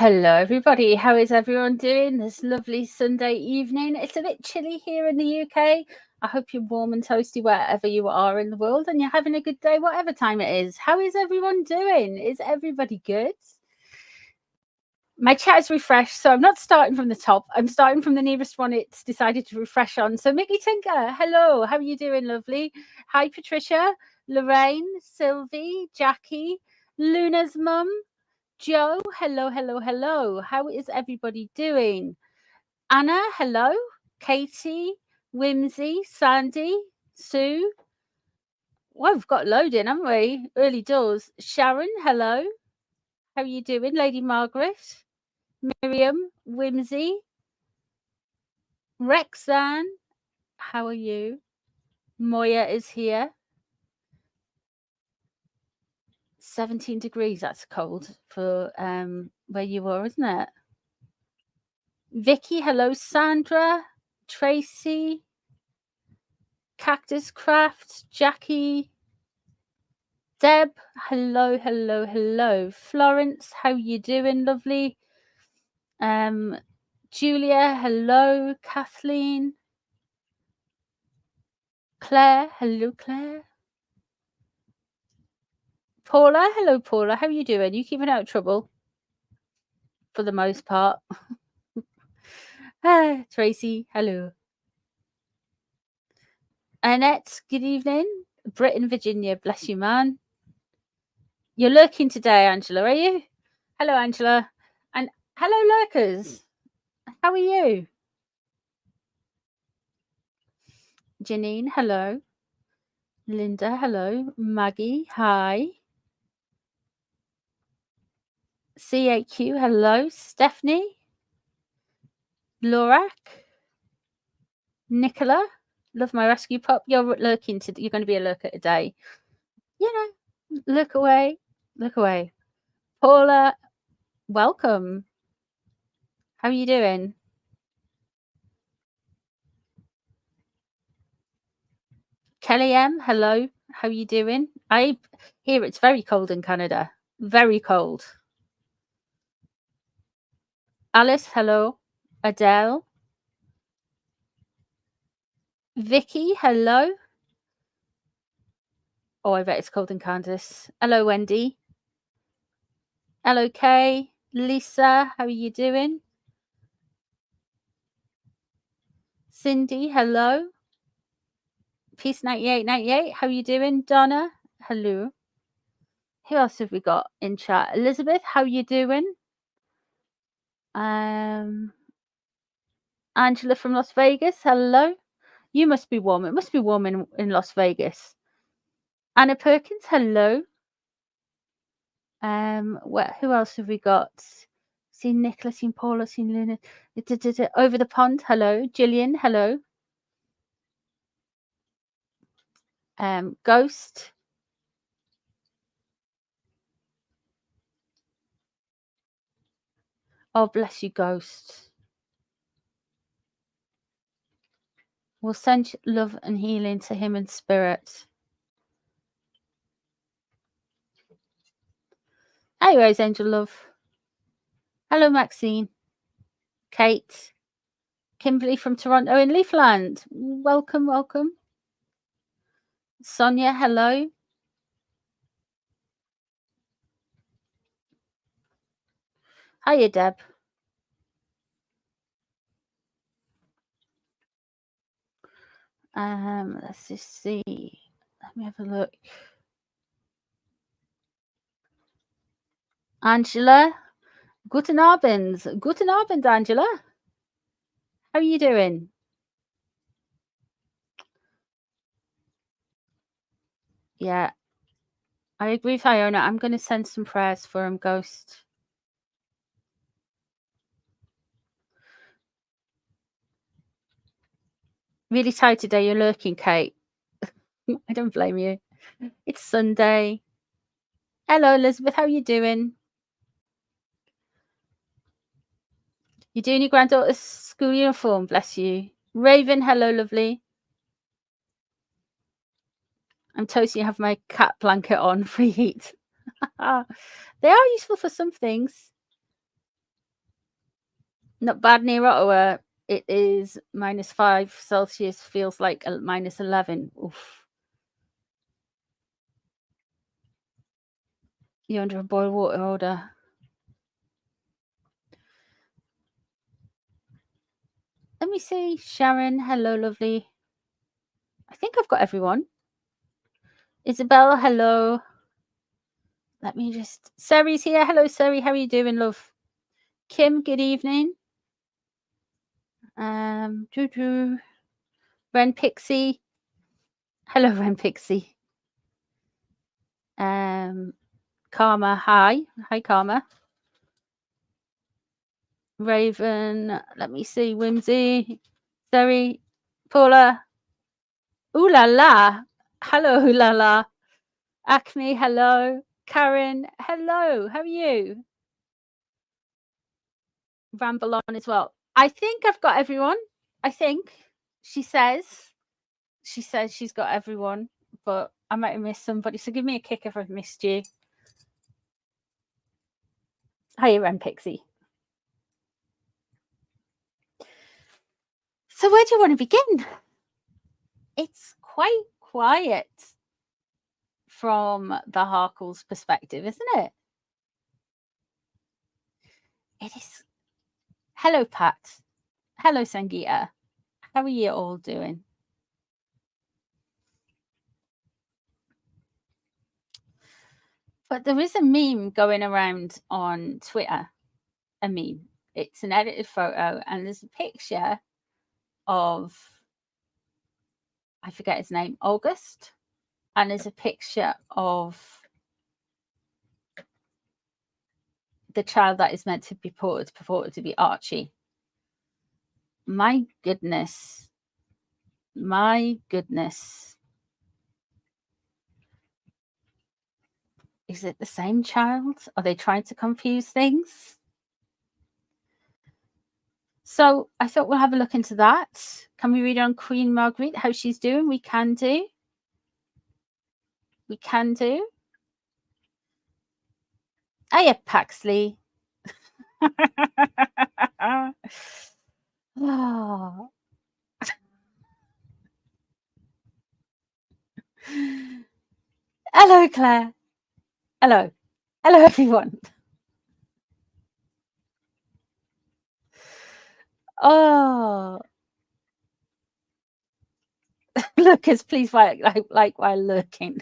Hello everybody, how is everyone doing this lovely Sunday evening? It's a bit chilly here in the UK. I hope you're warm and toasty wherever you are in the world and you're having a good day whatever time it is. How is everyone doing? Is everybody good? My chat is refreshed, so I'm not starting from the top. I'm starting from the nearest one it's decided to refresh on. So Mickey Tinker, hello, how are you doing, lovely? Hi Patricia, Lorraine, Sylvie, Jackie, Luna's mum, Joe, hello, hello, hello. How is everybody doing? Anna, hello. Katie, Whimsy, Sandy, Sue. Well, we've got loading, haven't we? Early doors. Sharon, hello. How are you doing? Lady Margrethe, Miriam, Whimsy, Rexanne, how are you? Moya is here. 17 degrees, that's cold for where you are, isn't it? Vicky, hello. Sandra, Tracy, Cactus Craft, Jackie, Deb, hello, hello, hello. Florence, how you doing, lovely? Julia, hello. Kathleen, Claire, hello, Claire. Paula, hello, Paula. How are you doing? You keeping out of trouble? For the most part. Tracy, hello. Annette, good evening. Britain, Virginia, bless you, man. You're lurking today, Angela, are you? Hello, Angela. And hello, lurkers. How are you? Janine, hello. Linda, hello. Maggie, hi. CAQ, hello. Stephanie, Lorak, Nicola, love my rescue pup. You're lurking today. You're going to be a lurker today. You know, look away, look away. Paula, welcome. How are you doing? Kelly M, hello. How are you doing? I hear it's very cold in Canada. Very cold. Alice, hello. Adele. Vicky, hello. Oh, I bet it's cold in Kansas. Hello, Wendy. Hello, Kay. Lisa, how are you doing? Cindy, hello. Peace 9898, how are you doing? Donna, hello. Who else have we got in chat? Elizabeth, how are you doing? Angela from Las Vegas, hello. You must be warm. It must be warm in Las Vegas. Anna Perkins, hello. Who else have we got? Seen Nicola, seen Paula, seen Luna. Over the pond, hello. Gillian, hello. Ghost. Oh, bless you, Ghost. We'll send love and healing to him in spirit. Anyways, Angel Love. Hello, Maxine. Kate. Kimberly from Toronto in Leafland. Welcome, welcome. Sonia, hello. Hiya, Deb. Let's just see. Let me have a look. Angela. Guten Abend. Guten Abend, Angela. How are you doing? Yeah. I agree with Iona. I'm going to send some prayers for him, Ghost. Really tired today. You're lurking, Kate. I don't blame you. It's Sunday. Hello, Elizabeth. How are you doing? You're doing your granddaughter's school uniform. Bless you. Raven, hello, lovely. I'm toasting. I have my cat blanket on for heat. They are useful for some things. Not bad near Ottawa. It is -5 Celsius. Feels like -11. Oof. You're under a boil water order. Let me see. Sharon, hello, lovely. I think I've got everyone. Isabel, hello. Let me just... Sari's here. Hello, Sari. How are you doing, love? Kim, good evening. Ren Pixie. Hello, Ren Pixie. Karma, hi. Hi, Karma. Raven, let me see. Whimsy, Sari, Paula. Ooh la la. Hello, ooh la la. Acme, hello. Karen, hello. How are you? Ramble on as well. I think I've got everyone. I think she says she's got everyone, but I might have missed somebody. So give me a kick if I've missed you. Hiya, Ren Pixie. So where do you want to begin? It's quite quiet from the Harkles' perspective, isn't it? It is. Hello, Pat. Hello, Sangeeta. How are you all doing? But there is a meme going around on Twitter. A meme. It's an edited photo, and there's a picture of, I forget his name, August, and there's a picture of the child that is meant to be purported to be Archie. My goodness. My goodness. Is it the same child? Are they trying to confuse things? So I thought we'll have a look into that. Can we read on Queen Margrethe, how she's doing? We can do. We can do. Hiya, Paxley. Oh. Hello, Claire. Hello. Hello, everyone. Oh. Lucas, please like while lurking.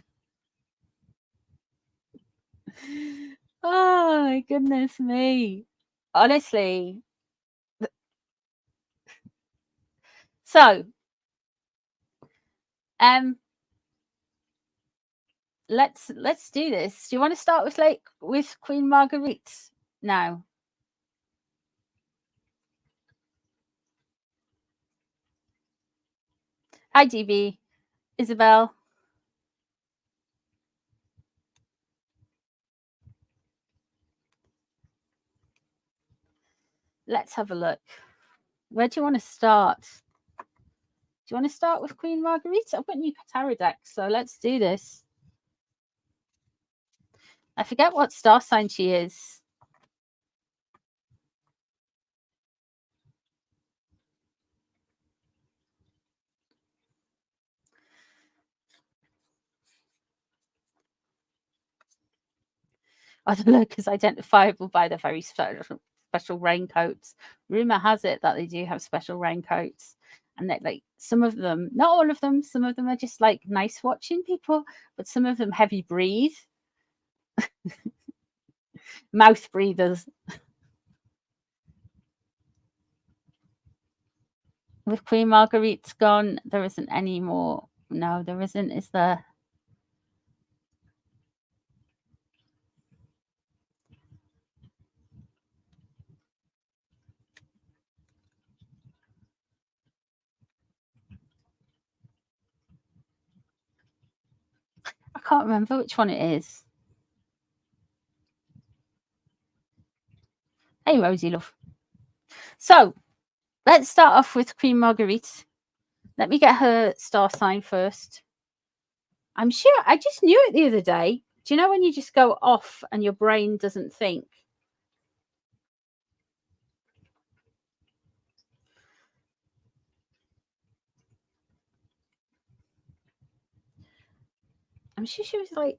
Oh, my goodness me. Honestly. So, let's do this. Do you want to start with Queen Margrethe now? Hi, DB. Isabel. Let's have a look. Where do you want to start? Do you want to start with Queen Margrethe? I've got new tarot deck, so let's do this. I forget what star sign she is. The look is identifiable by the very special raincoats. Rumor has it that they do have special raincoats, and that like some of them, not all of them, some of them are just like nice watching people, but some of them heavy breathe, mouth breathers. With Queen Margrethe's gone, there isn't any more. No, there isn't. Is there? I can't remember which one it is. Hey, Rosie, love. So, let's start off with Queen Margrethe. Let me get her star sign first. I'm sure I just knew it the other day. Do you know when you just go off and your brain doesn't think? I'm sure she was like,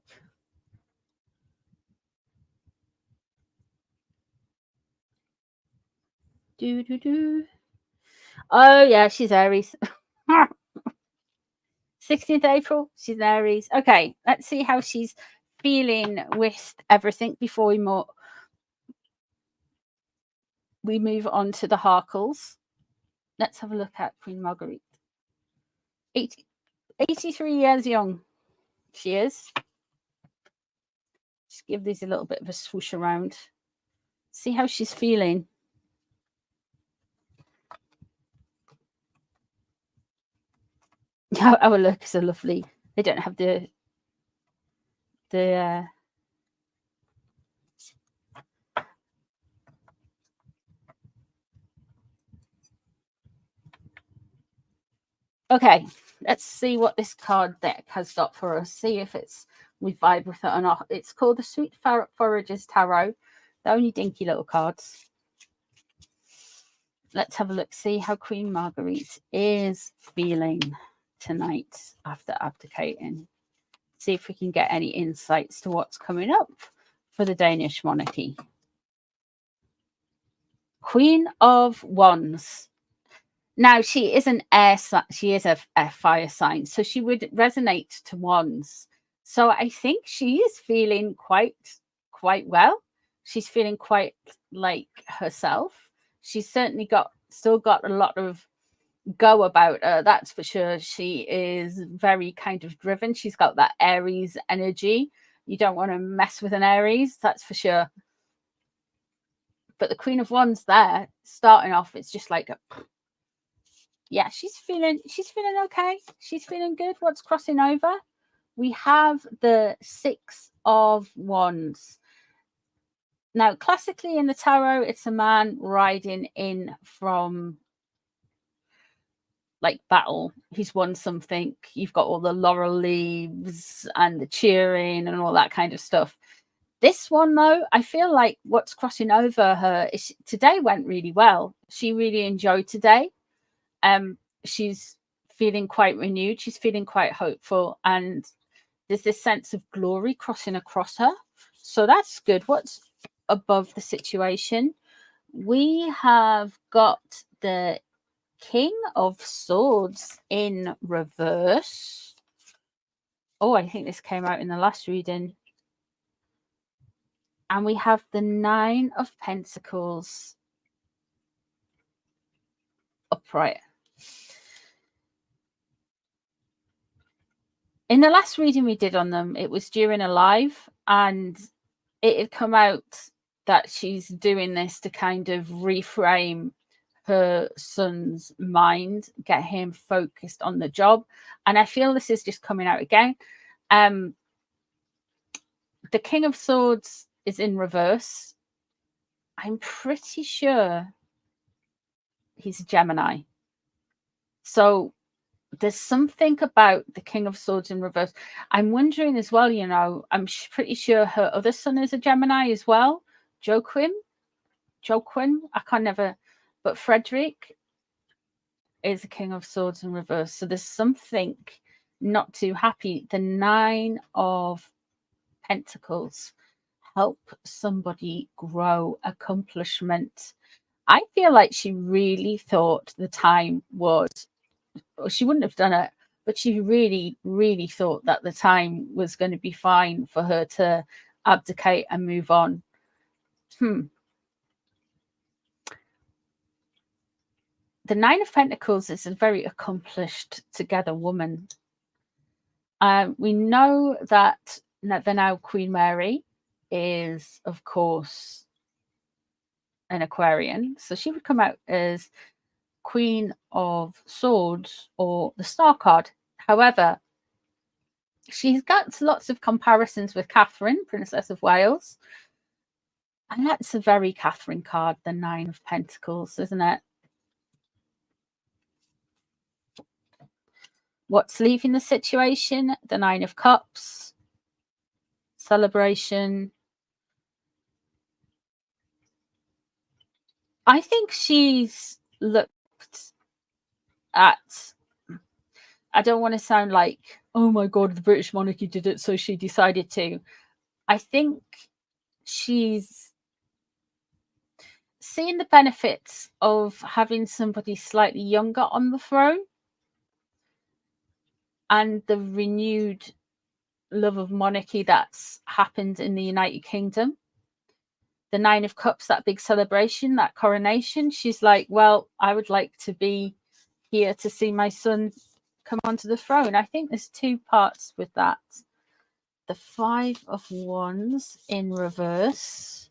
oh yeah, she's Aries. 16th April, she's Aries. Okay, let's see how she's feeling with everything before we move on to the Harkles. Let's have a look at Queen Margrethe. 83 years young she is. Just give these a little bit of a swoosh around. See how she's feeling. Our lurkers are lovely. They don't have the okay, let's see what this card deck has got for us. See if we vibe with it or not. It's called the Sweet Foragers Tarot. They're only dinky little cards. Let's have a look, see how Queen Margrethe is feeling tonight after abdicating. See if we can get any insights to what's coming up for the Danish monarchy. Queen of Wands. Now, she is an air sign. She is a fire sign, so she would resonate to Wands. So I think she is feeling quite well. She's feeling quite like herself. She's certainly still got a lot of go about her, that's for sure. She is very kind of driven. She's got that Aries energy. You don't want to mess with an Aries, that's for sure. But the Queen of Wands there, starting off, it's just like yeah, she's feeling okay. She's feeling good. What's crossing over? We have the Six of Wands. Now, classically in the tarot, it's a man riding in from like battle. He's won something. You've got all the laurel leaves and the cheering and all that kind of stuff. This one, though, I feel like what's crossing over her is today went really well. She really enjoyed today. She's feeling quite renewed. She's feeling quite hopeful, and there's this sense of glory crossing across her. So that's good. What's above the situation? We have got the King of Swords in reverse. Oh, I think this came out in the last reading. And we have the Nine of Pentacles upright. In the last reading we did on them, it was during a live, and it had come out that she's doing this to kind of reframe her son's mind, get him focused on the job. And I feel this is just coming out again. The King of Swords is in reverse. I'm pretty sure he's a Gemini. So there's something about the King of Swords in reverse. I'm wondering as well, you know, I'm pretty sure her other son is a Gemini as well. Joachim, I can't never, but Frederick is a King of Swords in reverse. So there's something not too happy. The Nine of Pentacles. Help somebody grow, accomplishment. I feel like she really thought the time was, she wouldn't have done it, but she really, really thought that the time was going to be fine for her to abdicate and move on. The Nine of Pentacles is a very accomplished together woman. We know that the now Queen Mary is, of course, an Aquarian. So she would come out as Queen of Swords or the Star card. However, she's got lots of comparisons with Catherine, Princess of Wales. And that's a very Catherine card, the Nine of Pentacles, isn't it? What's leaving the situation? The Nine of Cups. Celebration. I think she's looked at, I don't want to sound like, oh my God, the British monarchy did it, so she decided to. I think she's seeing the benefits of having somebody slightly younger on the throne and the renewed love of monarchy that's happened in the United Kingdom. The Nine of Cups, that big celebration, that coronation, she's like, well, I would like to be here to see my son come onto the throne. I think there's two parts with that. The Five of Wands in reverse.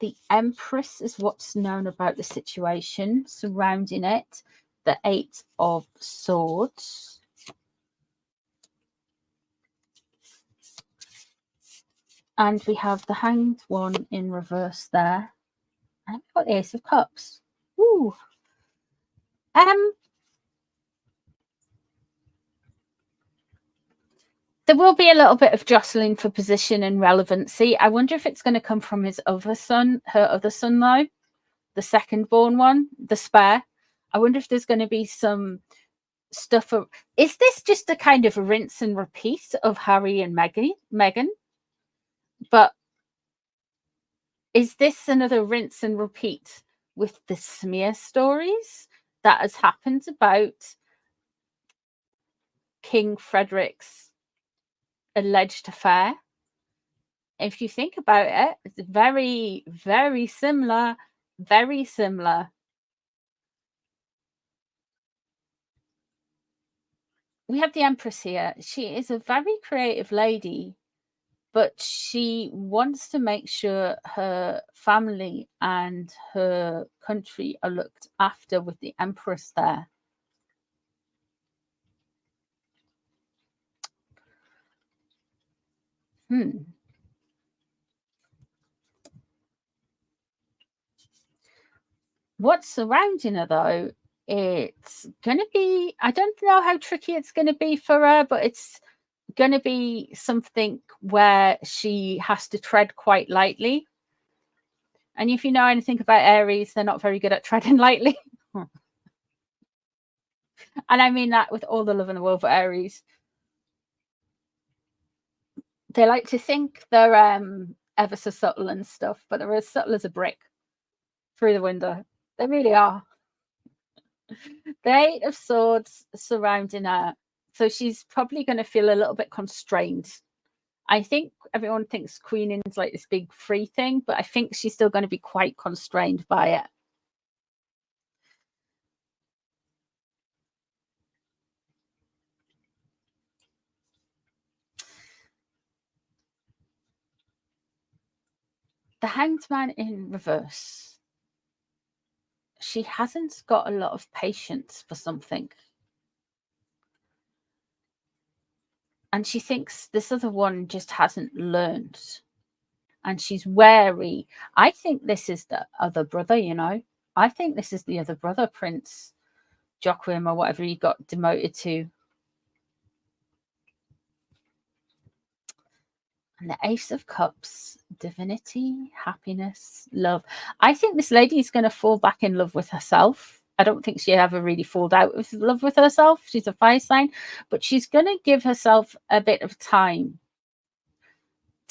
The Empress is what's known about the situation surrounding it. The Eight of Swords. And we have the Hanged One in reverse there. And we've got the Ace of Cups. Ooh. There will be a little bit of jostling for position and relevancy. I wonder if it's going to come from his other son, her other son, though, the second born one, the spare. I wonder if there's going to be some stuff. Is this just a kind of rinse and repeat of Harry and Meghan? But is this another rinse and repeat with the smear stories that has happened about King Frederick's alleged affair? If you think about it, it's very, very similar, very similar. We have the Empress here. She is a very creative lady, but she wants to make sure her family and her country are looked after with the Empress there. What's surrounding her, though, it's going to be, I don't know how tricky it's going to be for her, but it's going to be something where she has to tread quite lightly. And if you know anything about Aries, they're not very good at treading lightly. And I mean that with all the love in the world for Aries. They like to think they're ever so subtle and stuff, but they're as subtle as a brick through the window. They really are. The Eight of Swords surrounding her. So she's probably going to feel a little bit constrained. I think everyone thinks queening's like this big free thing, but I think she's still going to be quite constrained by it. The Hanged Man in reverse. She hasn't got a lot of patience for something. And she thinks this other one just hasn't learned. And she's wary. I think this is the other brother, you know. I think this is the other brother, Prince Joachim, or whatever he got demoted to. And the Ace of Cups, divinity, happiness, love. I think this lady is going to fall back in love with herself. I don't think she ever really falls out of love with herself. She's a fire sign, but she's going to give herself a bit of time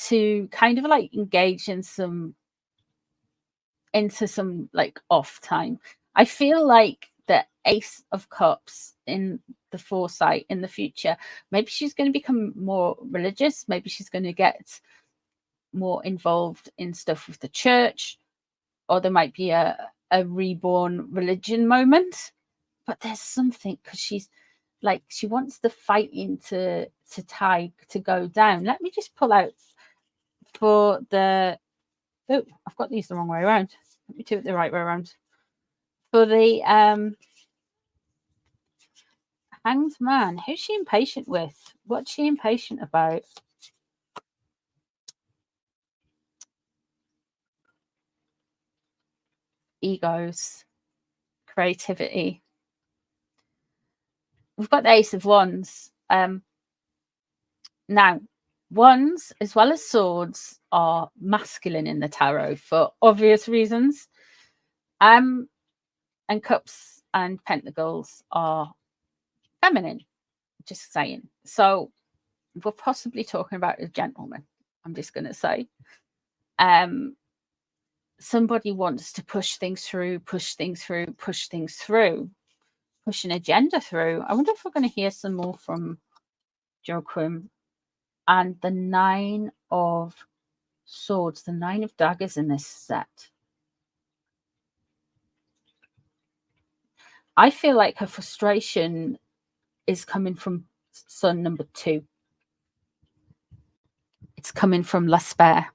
to kind of like engage in into some like off time. I feel like the Ace of Cups in the foresight in the future, maybe she's going to become more religious, maybe she's going to get more involved in stuff with the church, or there might be a reborn religion moment. But there's something, because she's like, she wants the fighting to go down. Let me just pull out for the, oh, I've got these the wrong way around. Let me do it the right way around. For the Hanged Man, who's she impatient with? What's she impatient about? Egos, creativity. We've got the Ace of Wands. Now, wands as well as swords are masculine in the tarot for obvious reasons. And cups and pentacles are feminine. Just saying. So we're possibly talking about a gentleman. I'm just going to say. Somebody wants to push things through, push an agenda through. I wonder if we're going to hear some more from Joachim. And the 9 of Swords, the 9 of Daggers in this set. I feel like her frustration is coming from son number 2. It's coming from L'Esper.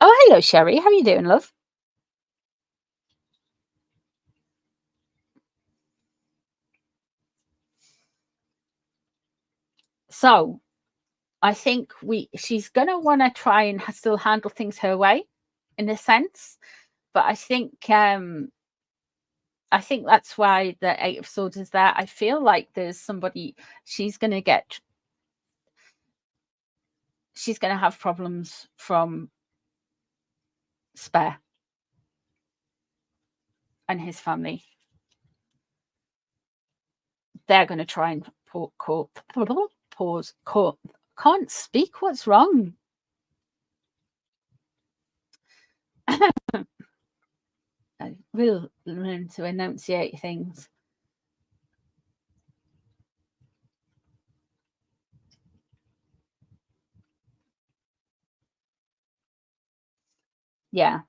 Oh, hello, Sherry. How are you doing, love? So I think she's going to want to try and still handle things her way, in a sense. But I think that's why the 8 of Swords is there. I feel like there's somebody she's going to have problems from Spare and his family. They're going to try and can't speak. What's wrong? I will learn to enunciate things. Yeah.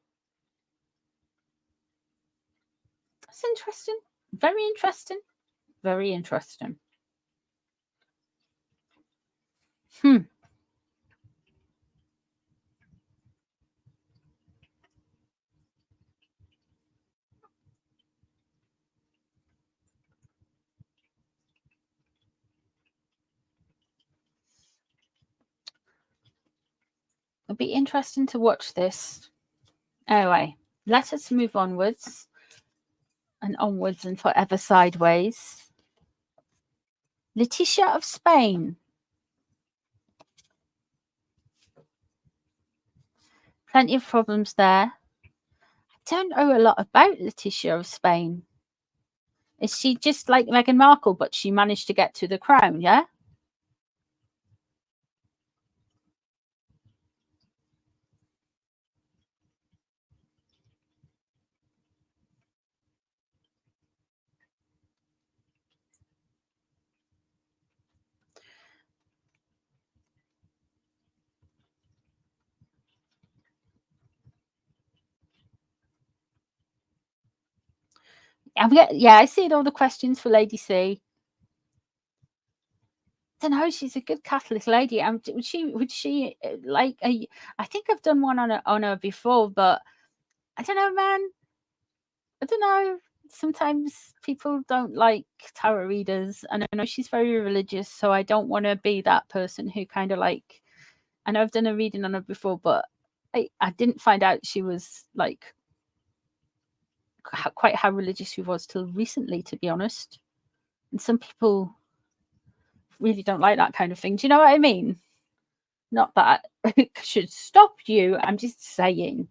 That's interesting. Very interesting. Very interesting. It'll be interesting to watch this. Anyway, let us move onwards and onwards and forever sideways. Letitia of Spain. Plenty of problems there. I don't know a lot about Letitia of Spain. Is she just like Meghan Markle, but she managed to get to the crown, yeah? Yeah, I see all the questions for Lady C. I don't know. She's a good Catholic lady. Would she like? I think I've done one on her before, but I don't know, man. I don't know. Sometimes people don't like tarot readers, and I know she's very religious, so I don't want to be that person who kind of like. I know I've done a reading on her before, but I didn't find out she was like quite how religious she was till recently, to be honest. And some people really don't like that kind of thing. Do you know what I mean? Not that it should stop you. I'm just saying.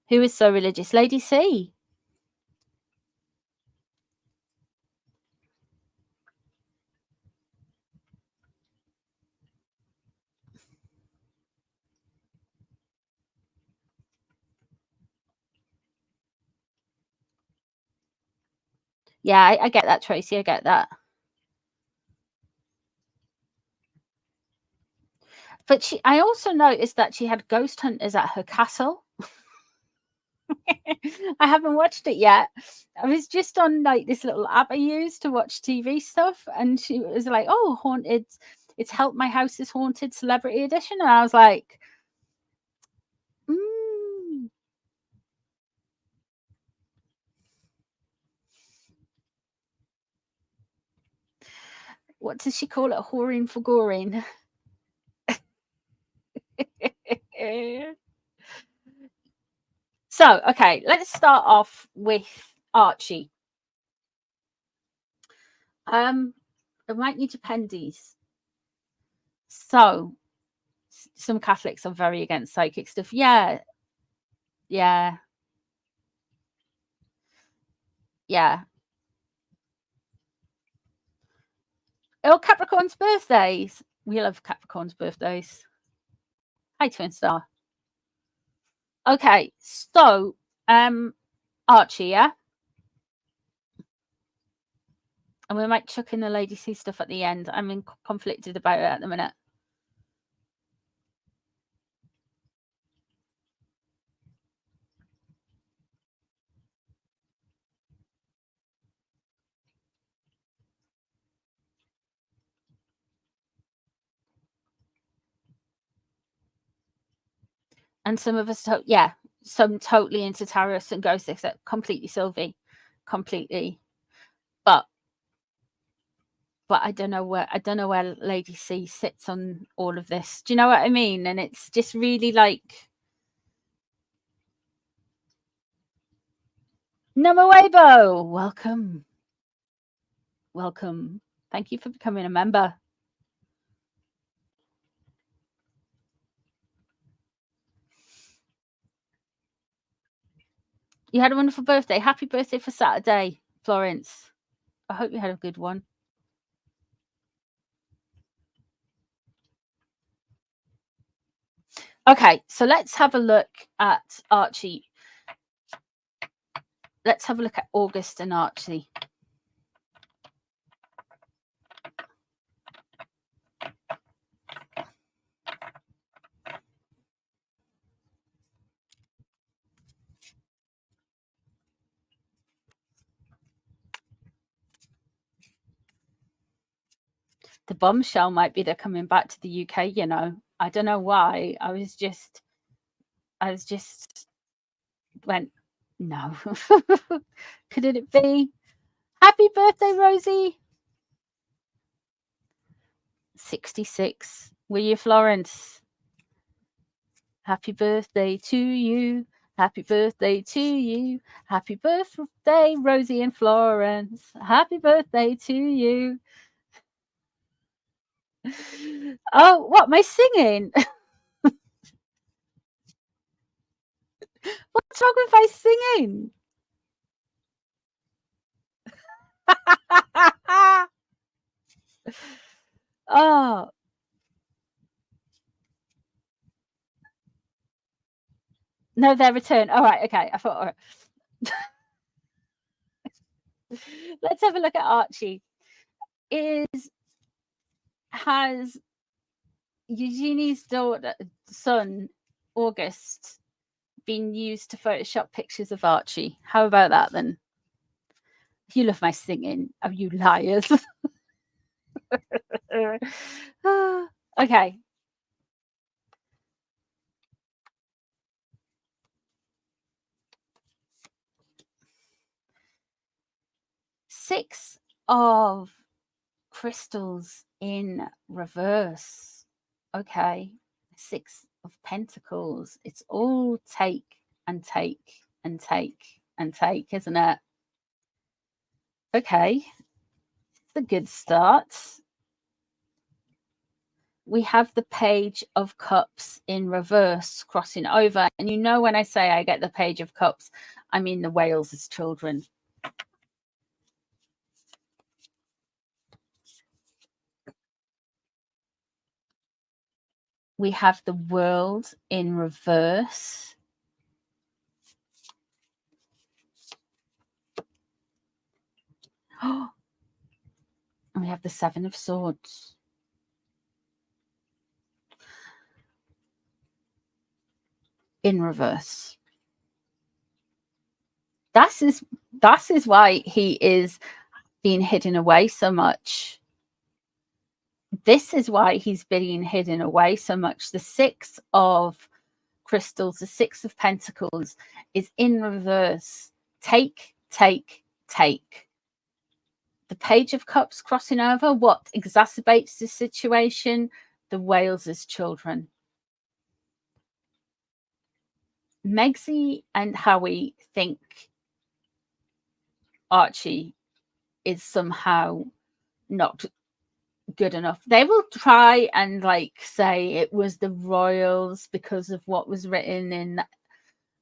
Who is so religious? Lady C. Yeah, I get that, Tracy. I get that. But I also noticed that she had ghost hunters at her castle. I haven't watched it yet. I was just on like this little app I use to watch TV stuff, and she was like, "Oh, haunted! It's Help My House is Haunted Celebrity Edition," and I was like, What does she call it? Whoring for goring. So, okay, let's start off with Archie. It might need appendies. So some Catholics are very against psychic stuff. Yeah. Oh, Capricorn's birthdays. We love Capricorn's birthdays. Hi, Twin Star. Okay, so Archie, yeah? And we might chuck in the Lady C stuff at the end. I'm conflicted about it at the minute. And some of us, some totally into tarot and ghosts, except completely Sylvie, completely. But I don't know where Lady C sits on all of this. Do you know what I mean? And it's just really like, Namawebo, welcome. Thank you for becoming a member. You had a wonderful birthday. Happy birthday for Saturday, Florence. I hope you had a good one. Okay, so let's have a look at Archie. Let's have a look at August and Archie. The bombshell might be they're coming back to the UK, you know. I don't know why. I was just went, no. Could it be? Happy birthday, Rosie. 66. Were you, Florence? Happy birthday to you. Happy birthday to you. Happy birthday, Rosie and Florence. Happy birthday to you. Oh, what? Am I singing? What's wrong with my singing? Oh. No, their return. All right, okay. I thought, all right. Let's have a look at Archie. Has Eugenie's son, August, been used to Photoshop pictures of Archie? How about that then? You love my singing. Oh, you liars. Okay. Six of crystals in reverse. Okay. Six of pentacles. It's all take and take and take and take, isn't it? Okay. It's a good start. We have the Page of Cups in reverse crossing over. And you know, when I say I get the Page of Cups, I mean the whales as children. We have the World in reverse. And we have the Seven of Swords. In reverse. That is why he is being hidden away so much. This is why he's being hidden away so much. The Six of Crystals, the Six of Pentacles is in reverse. Take, take, take. The Page of Cups crossing over. What exacerbates the situation? The whales as children. Megzy and Howie think Archie is somehow not good enough. They will try and like say it was the royals because of what was written in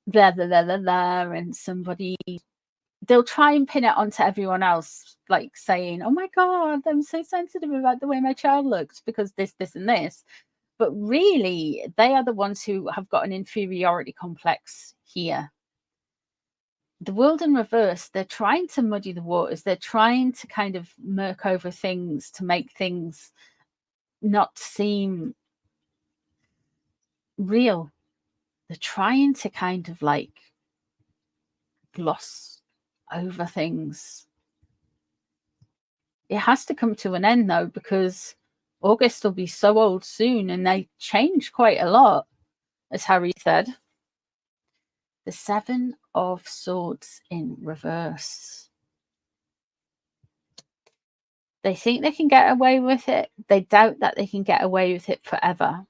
blah blah blah blah, blah, and somebody, they'll try and pin it onto everyone else, like saying, oh my god, I'm so sensitive about the way my child looks because this and this. But really, they are the ones who have got an inferiority complex here. The world in reverse, they're trying to muddy the waters. They're trying to kind of murk over things to make things not seem real. They're trying to kind of like gloss over things. It has to come to an end though, because August will be so old soon, and they change quite a lot, as Harry said. The 7 of Swords in reverse. They think they can get away with it. They doubt that they can get away with it forever.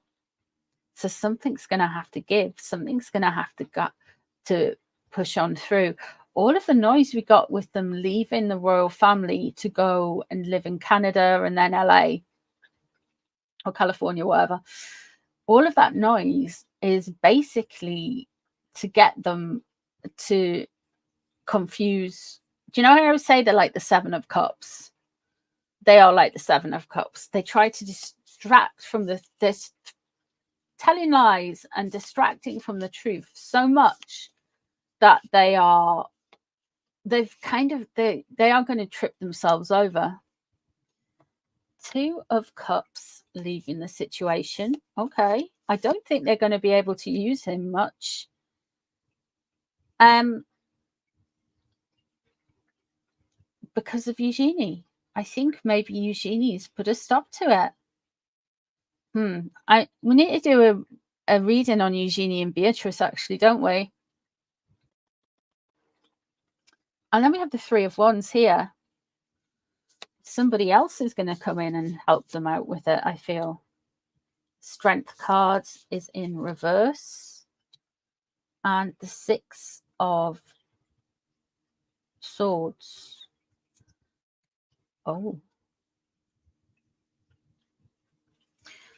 So something's going to have to give. Something's going to have to push on through. All of the noise we got with them leaving the royal family to go and live in Canada and then LA or California, whatever. All of that noise is basically to get them to confuse. Do you know how I would say they're like the 7 of Cups? They are like the 7 of Cups. They try to distract from this telling lies and distracting from the truth so much that they are going to trip themselves over. 2 of Cups leaving the situation. Okay. I don't think they're going to be able to use him much. Because of Eugenie. I think maybe Eugenie's put a stop to it. We need to do a reading on Eugenie and Beatrice, actually, don't we? And then we have the 3 of Wands here. Somebody else is going to come in and help them out with it, I feel. Strength card is in reverse. And the 6 of Swords. Oh.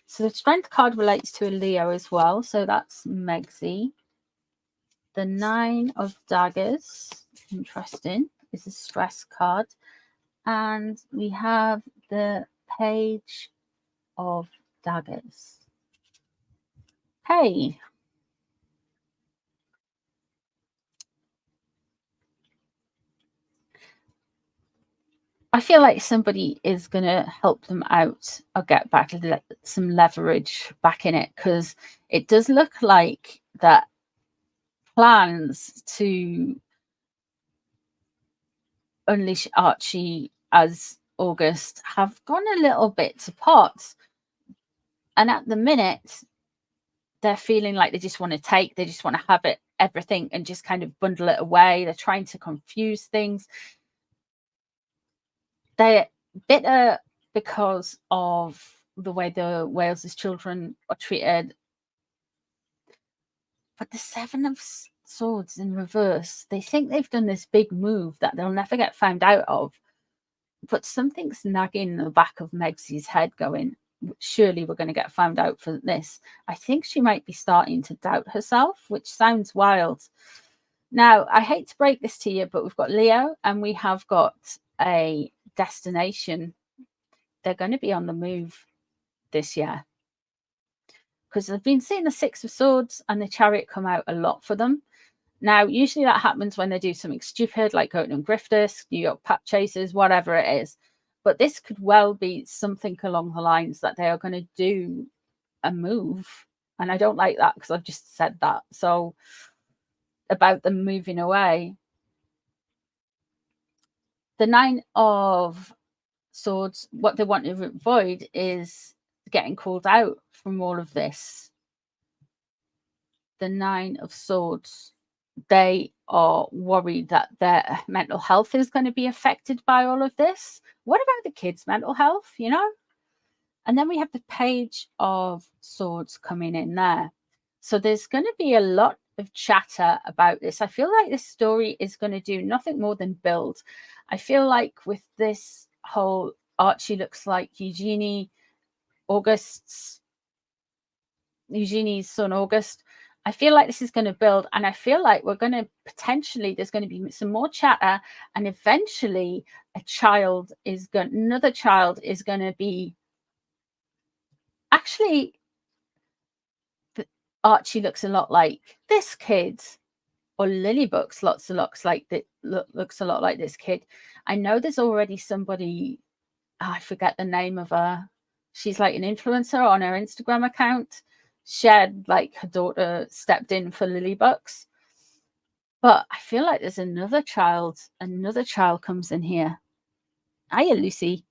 So the Strength card relates to a Leo as well. So that's Meghan. The 9 of Daggers, interesting, is a stress card. And we have the Page of Daggers. Hey. I feel like somebody is going to help them out or get back some leverage back in it, because it does look like that plans to unleash Archie as August have gone a little bit to pot. And at the minute, they're feeling like they just want to they just want to have it, everything, and just kind of bundle it away. They're trying to confuse things. They're bitter because of the way the Wales's children are treated. But the 7 of Swords in reverse, they think they've done this big move that they'll never get found out of. But something's nagging in the back of Meg's head going, surely we're going to get found out for this. I think she might be starting to doubt herself, which sounds wild. Now, I hate to break this to you, but we've got Leo and we have got a destination. They're going to be on the move this year, because I've been seeing the 6 of Swords and the Chariot come out a lot for them. Now, usually that happens when they do something stupid, like going on grifters, New York Pat Chasers, whatever it is. But this could well be something along the lines that they are going to do a move. And I don't like that because I've just said that. So about them moving away. The 9 of Swords, what they want to avoid is getting called out from all of this. The 9 of Swords, they are worried that their mental health is going to be affected by all of this. What about the kids' mental health, you know? And then we have the Page of Swords coming in there. So there's going to be a lot of chatter about this. I feel like this story is going to do nothing more than build. I feel like with this whole Archie looks like Eugenie's son August. I feel like this is going to build, and I feel like we're going to potentially, there's going to be some more chatter, and eventually another child is going to be, actually, Archie looks a lot like this kid, or Lily looks a lot like this kid. I know there's already somebody, I forget the name of her. She's like an influencer on her Instagram account. Shared like her daughter stepped in for Lily Bucks. But I feel like there's another child comes in here. Hiya, Lucy.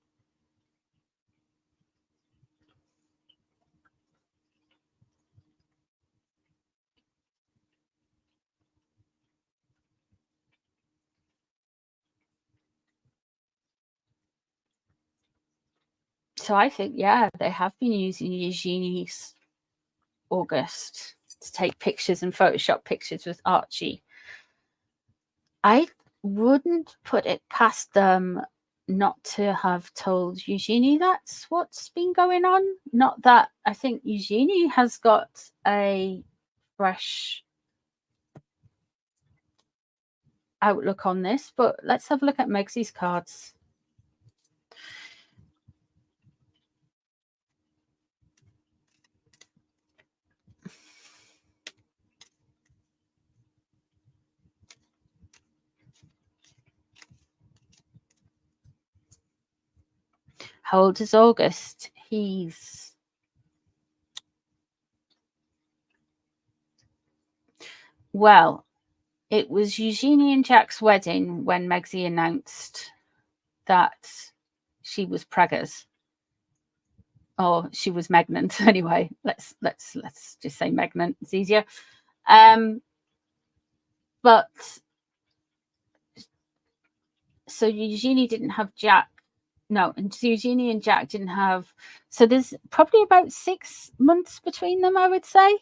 So I think, yeah, they have been using Eugenie's August to take pictures and Photoshop pictures with Archie. I wouldn't put it past them not to have told Eugenie that's what's been going on. Not that I think Eugenie has got a fresh outlook on this, but let's have a look at Megsy's cards. How old is August? Well, it was Eugenie and Jack's wedding when Megsy announced that she was preggers, or she was pregnant. Anyway, let's just say Meghan. It's easier. But so Eugenie didn't have Jack. No, and Eugenie and Jack didn't have. So there's probably about 6 months between them, I would say.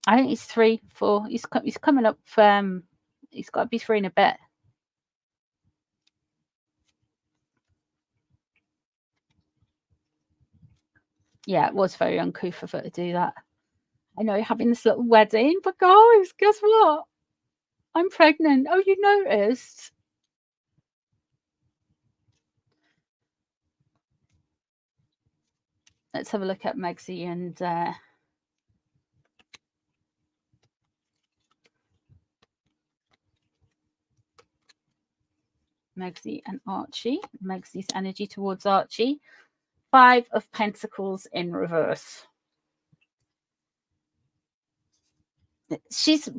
I think he's 3, 4. He's coming up. He's got to be 3 and a bit. Yeah, it was very uncouth of her to do that. I know you're having this little wedding, but guys, guess what? I'm pregnant. Oh, you noticed? Let's have a look at Megsy and Megsy and Archie. Megsy's energy towards Archie. 5 of Pentacles in reverse. She's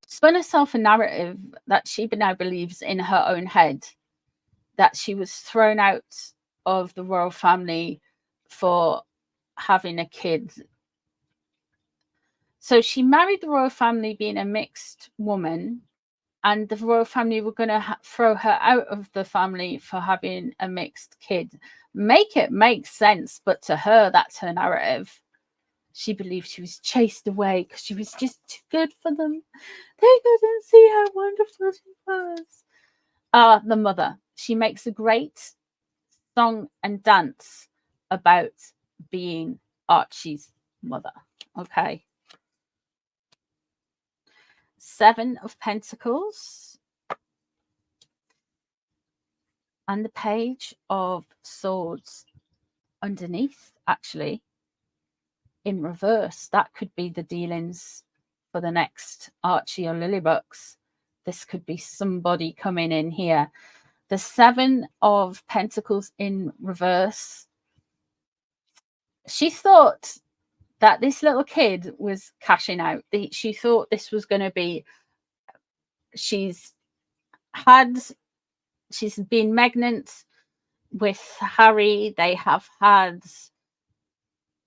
spun herself a narrative that she now believes in her own head, that she was thrown out of the royal family for having a kid. So she married the royal family being a mixed woman, and the royal family were going to throw her out of the family for having a mixed kid. Make it make sense, but to her, that's her narrative. She believed she was chased away because she was just too good for them. They couldn't see how wonderful she was. The mother. She makes a great song and dance about being Archie's mother. Okay. 7 of Pentacles. And the Page of Swords underneath, actually, in reverse. That could be the dealings for the next Archie or Lilybucks. This could be somebody coming in here. The 7 of Pentacles in reverse. She thought that this little kid was cashing out. She thought this was going to be, she's been pregnant with Harry. They have had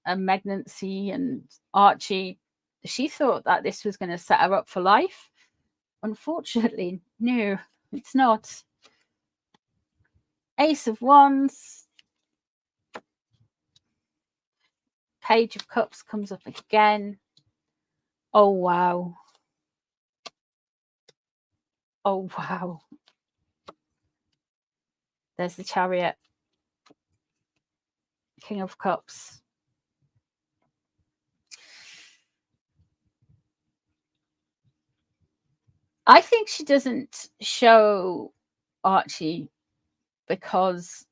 a pregnancy, and Archie, she thought that this was going to set her up for life. Unfortunately, no, it's not. Ace of Wands, Page of Cups comes up again. Oh, wow. Oh, wow. There's the Chariot. King of Cups. I think she doesn't show Archie because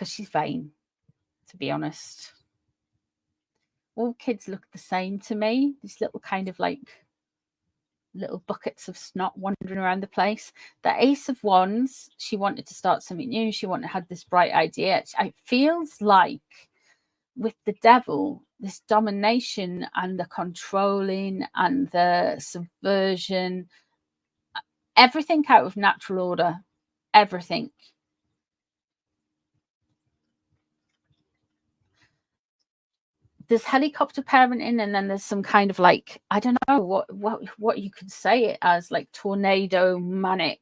she's vain, to be honest. All kids look the same to me. These little kind of like little buckets of snot wandering around the place. The Ace of Wands, she wanted to start something new. She had this bright idea. It feels like with the Devil, this domination and the controlling and the subversion, everything out of natural order, everything. There's helicopter parenting, and then there's some kind of like, I don't know what you could say it as, like tornado manic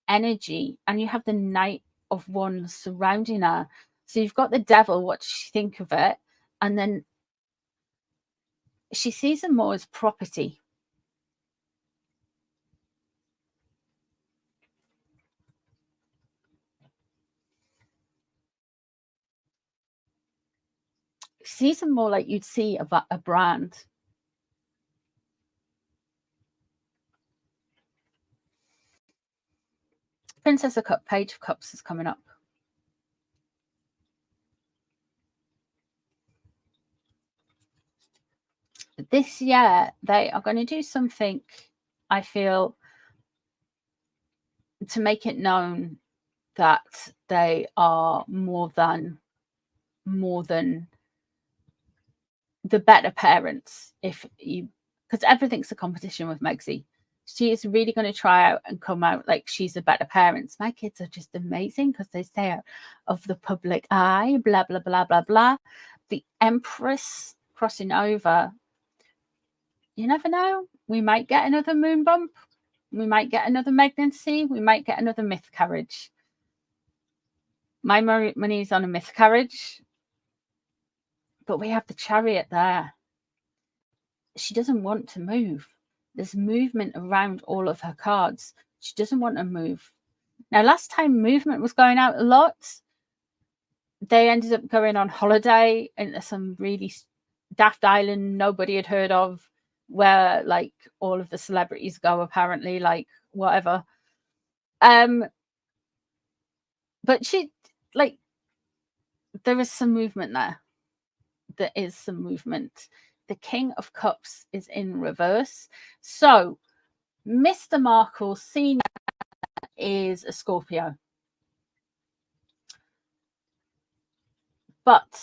energy. And you have the Knight of Wands surrounding her. So you've got the Devil. What does she think of it? And then she sees him more as property. She sees him more like you'd see a brand. Princess of Cups, Page of Cups is coming up. This year, they are going to do something, I feel, to make it known that they are more than the better parents. Because everything's a competition with Meghan. She is really going to try out and come out like she's a better parent. My kids are just amazing because they stay out of the public eye, blah, blah, blah, blah, blah. The Empress crossing over. You never know. We might get another moon bump. We might get another pregnancy. We might get another miscarriage. My money's on a miscarriage. But we have the Chariot there. She doesn't want to move. There's movement around all of her cards. She doesn't want to move. Now, last time movement was going out a lot, they ended up going on holiday into some really daft island nobody had heard of, where like all of the celebrities go, apparently, like whatever. But she, like, there is some movement there. There is some movement. The King of Cups is in reverse. So Mr. Markle Senior is a Scorpio. But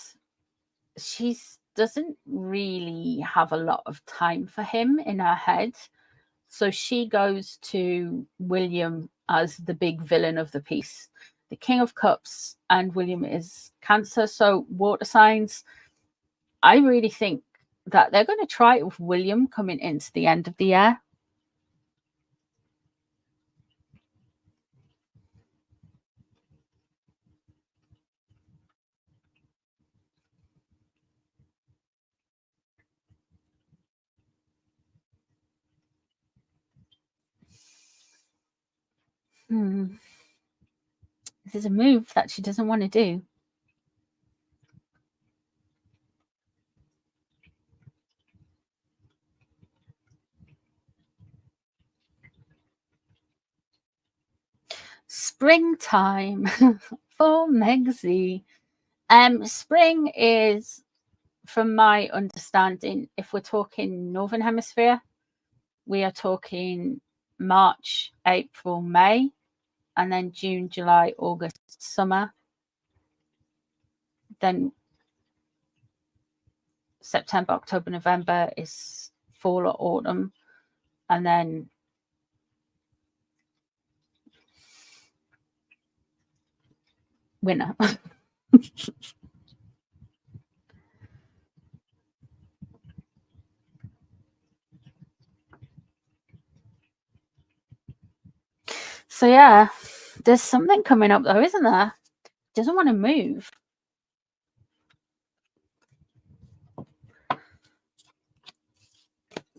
she doesn't really have a lot of time for him in her head. So she goes to William as the big villain of the piece. The King of Cups and William is Cancer. So water signs. I really think that they're going to try it with William coming into the end of the year. This is a move that she doesn't want to do. Springtime for Meghan. Spring is, from my understanding, if we're talking Northern Hemisphere, we are talking March, April, May, and then June, July, August, summer. Then September, October, November is fall or autumn, and then winter. So yeah, There's something coming up though, isn't there? Doesn't want to move.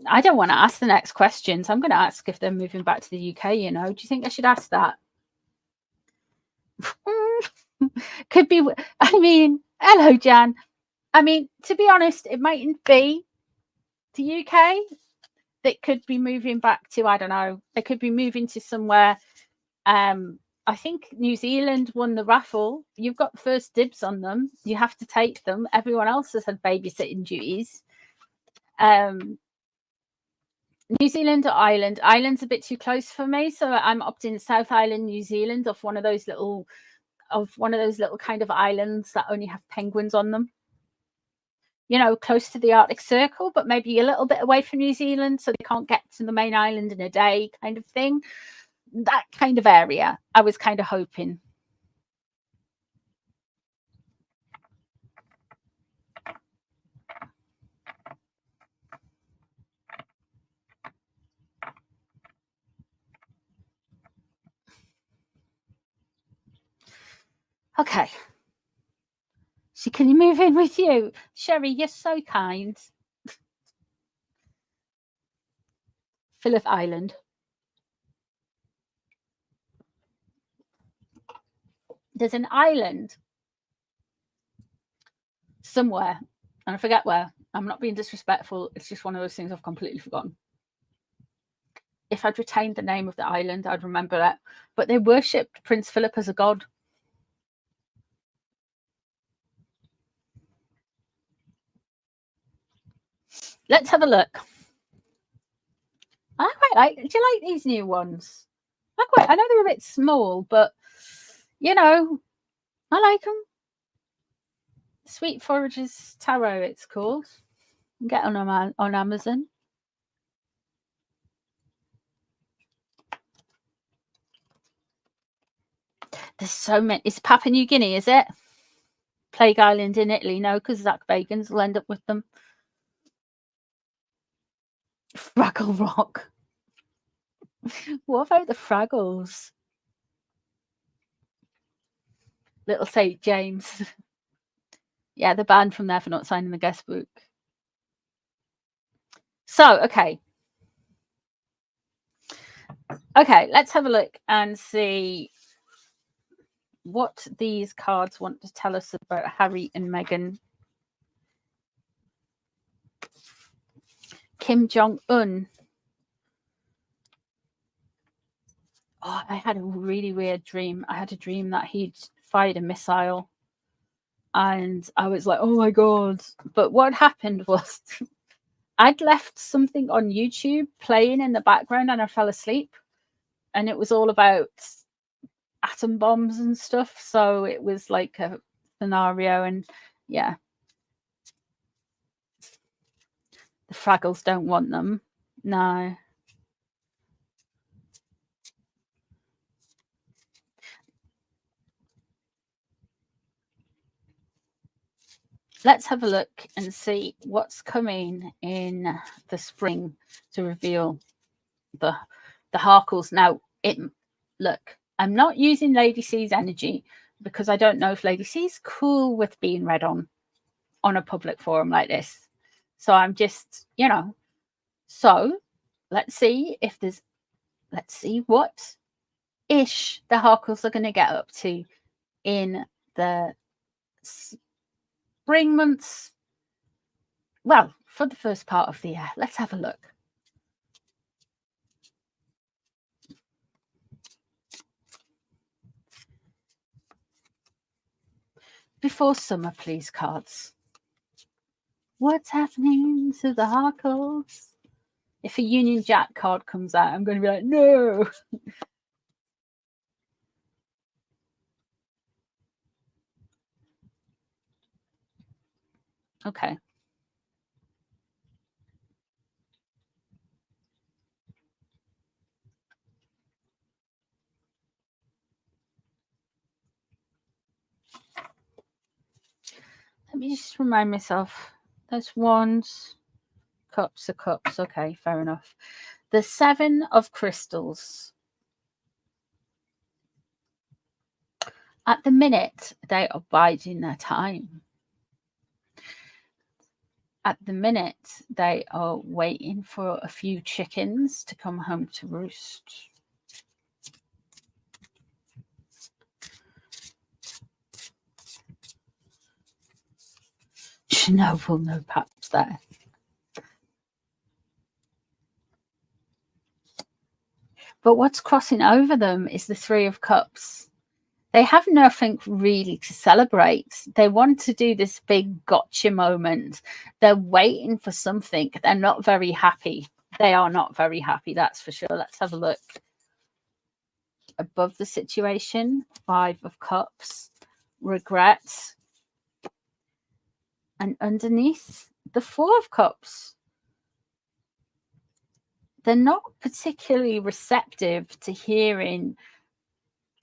I don't want to ask the next questions. I'm going to ask if they're moving back to the UK, you know. Do you think I should ask that? Could be. I mean, hello, Jan. I mean, to be honest, it mightn't be the UK. They could be moving back to, I don't know, they could be moving to somewhere. I think New Zealand won the raffle. You've got first dibs on them. You have to take them. Everyone else has had babysitting duties. New Zealand or Ireland? Ireland's a bit too close for me, so I'm opting South Island, New Zealand, off one of those little kind of islands that only have penguins on them. You know, close to the Arctic Circle, but maybe a little bit away from New Zealand, so they can't get to the main island in a day, kind of thing. That kind of area, I was kind of hoping. Okay. So can you move in with you? Sherry, you're so kind. Phillip Island. There's an island somewhere, and I forget where. I'm not being disrespectful. It's just one of those things I've completely forgotten. If I'd retained the name of the island, I'd remember it. But they worshipped Prince Philip as a god. Let's have a look. I quite like. Do you like these new ones? I know they're a bit small, but you know, I like them. Sweet Forages Tarot, it's called. You can get on Amazon. There's so many. It's Papua New Guinea, is it? Plague Island in Italy? No, because Zach Bagans will end up with them. Fraggle Rock. What about the Fraggles? Little St. James. Yeah, they're banned from there for not signing the guest book. So, okay. Okay, let's have a look and see what these cards want to tell us about Harry and Meghan. Kim Jong-un. Oh, I had a really weird dream. I had a dream that he'd fired a missile. And I was like, oh my God. But what happened was I'd left something on YouTube playing in the background and I fell asleep. And it was all about atom bombs and stuff. So it was like a scenario. And yeah. The Fraggles don't want them. No. Let's have a look and see what's coming in the spring to reveal the Harkles. Now, look, I'm not using Lady C's energy because I don't know if Lady C's cool with being read on a public forum like this. So I'm just, you know. So let's see what ish the Harkles are going to get up to in the spring months. Well, for the first part of the year. Let's have a look. Before summer, please, cards. What's happening to the Harkles? If a Union Jack card comes out, I'm going to be like, no. Okay. Let me just remind myself. That's wands, cups are cups. Okay, fair enough. The 7 of crystals. At the minute, they are biding their time. At the minute, they are waiting for a few chickens to come home to roost. Chernobyl, no paps there. But what's crossing over them is the Three of Cups. They have nothing really to celebrate. They want to do this big gotcha moment. They're waiting for something. They're not very happy. They are not very happy, that's for sure. Let's have a look. Above the situation, Five of Cups, regret. And underneath, the Four of Cups. They're not particularly receptive to hearing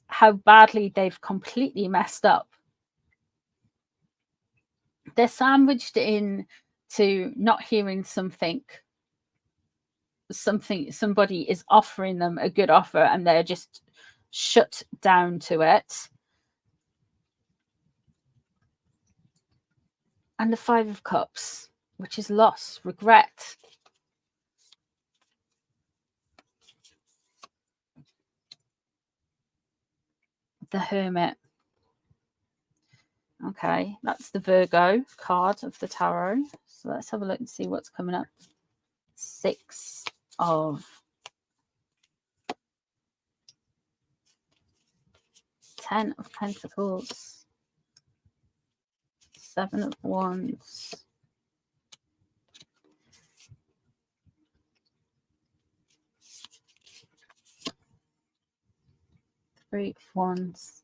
how badly they've completely messed up. They're sandwiched in to not hearing somebody is offering them a good offer, and they're just shut down to it. And the Five of Cups, which is loss, regret. The Hermit. Okay, that's the Virgo card of the tarot. So let's have a look and see what's coming up. Six of 10 of Pentacles. Seven of Wands. Three of Wands.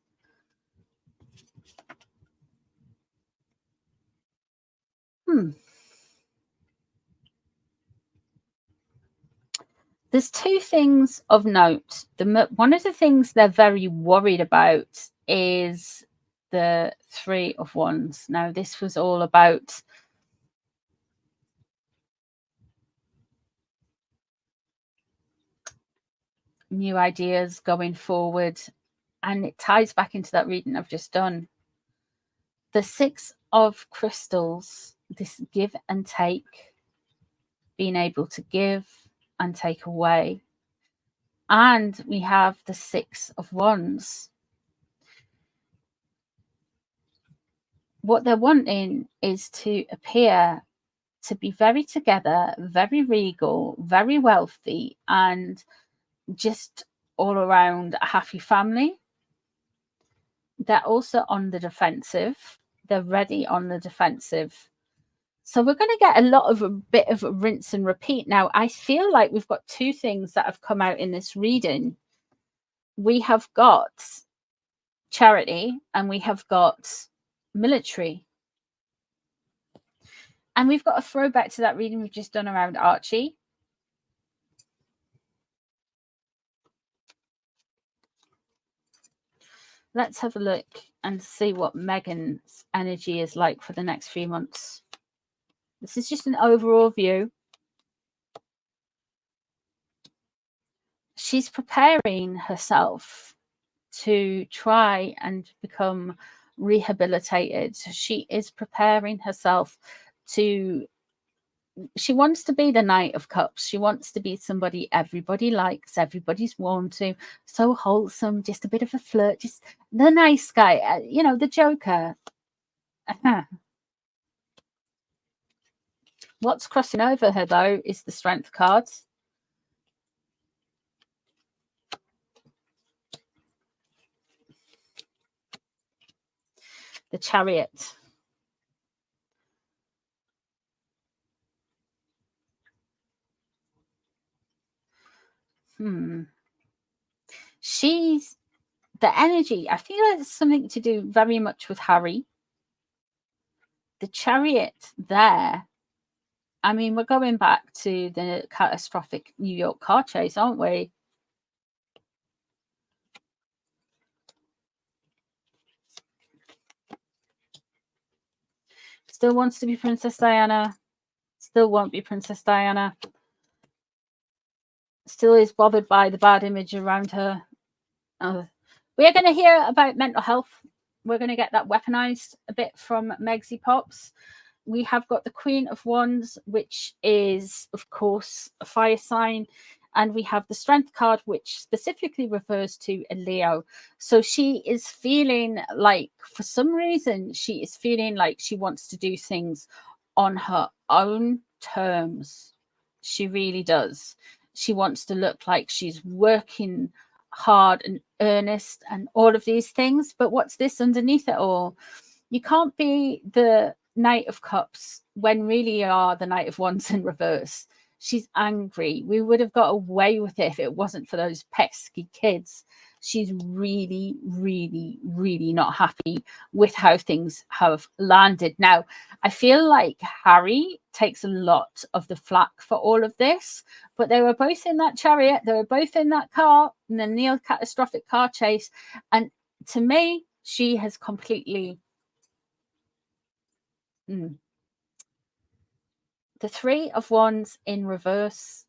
There's two things of note. One of the things they're very worried about is the Three of Wands. Now, this was all about new ideas going forward, and it ties back into that reading I've just done. The Six of Crystals, this give and take, being able to give and take away. And we have the Six of Wands. What they're wanting is to appear to be very together, very regal, very wealthy, and just all around a happy family. They're also on the defensive. They're ready on the defensive. So we're going to get a bit of a rinse and repeat. Now, I feel like we've got two things that have come out in this reading. We have got charity and we have got military. And we've got a throwback to that reading we've just done around Archie. Let's have a look and see what Meghan's energy is like for the next few months. This is just an overall view. She's preparing herself to try and become rehabilitated. She is preparing herself to... She wants to be the Knight of Cups. She wants to be somebody everybody likes, everybody's warm to, so wholesome, just a bit of a flirt, just the nice guy, you know, the Joker. What's crossing over her, though, is the Strength card. The Chariot. She's the energy. I feel like it's something to do very much with Harry. The Chariot there. I mean, we're going back to the catastrophic New York car chase, aren't we? Still wants to be Princess Diana. Still won't be Princess Diana. Still is bothered by the bad image around her. We are going to hear about mental health we're going to get that weaponized a bit from Megsy Pops. We have got the Queen of Wands, which is, of course, a fire sign. And we have the Strength card, which specifically refers to a Leo. So she is feeling like, for some reason, she is feeling like she wants to do things on her own terms. She really does. She wants to look like she's working hard and earnest and all of these things. But what's this underneath it all? You can't be the Knight of Cups when really you are the Knight of Wands in reverse. She's angry. We would have got away with it if it wasn't for those pesky kids. She's really, really, really not happy with how things have landed. Now, I feel like Harry takes a lot of the flack for all of this, but they were both in that chariot. They were both in that car, in the near catastrophic car chase. And to me, she has completely... The Three of Wands in reverse.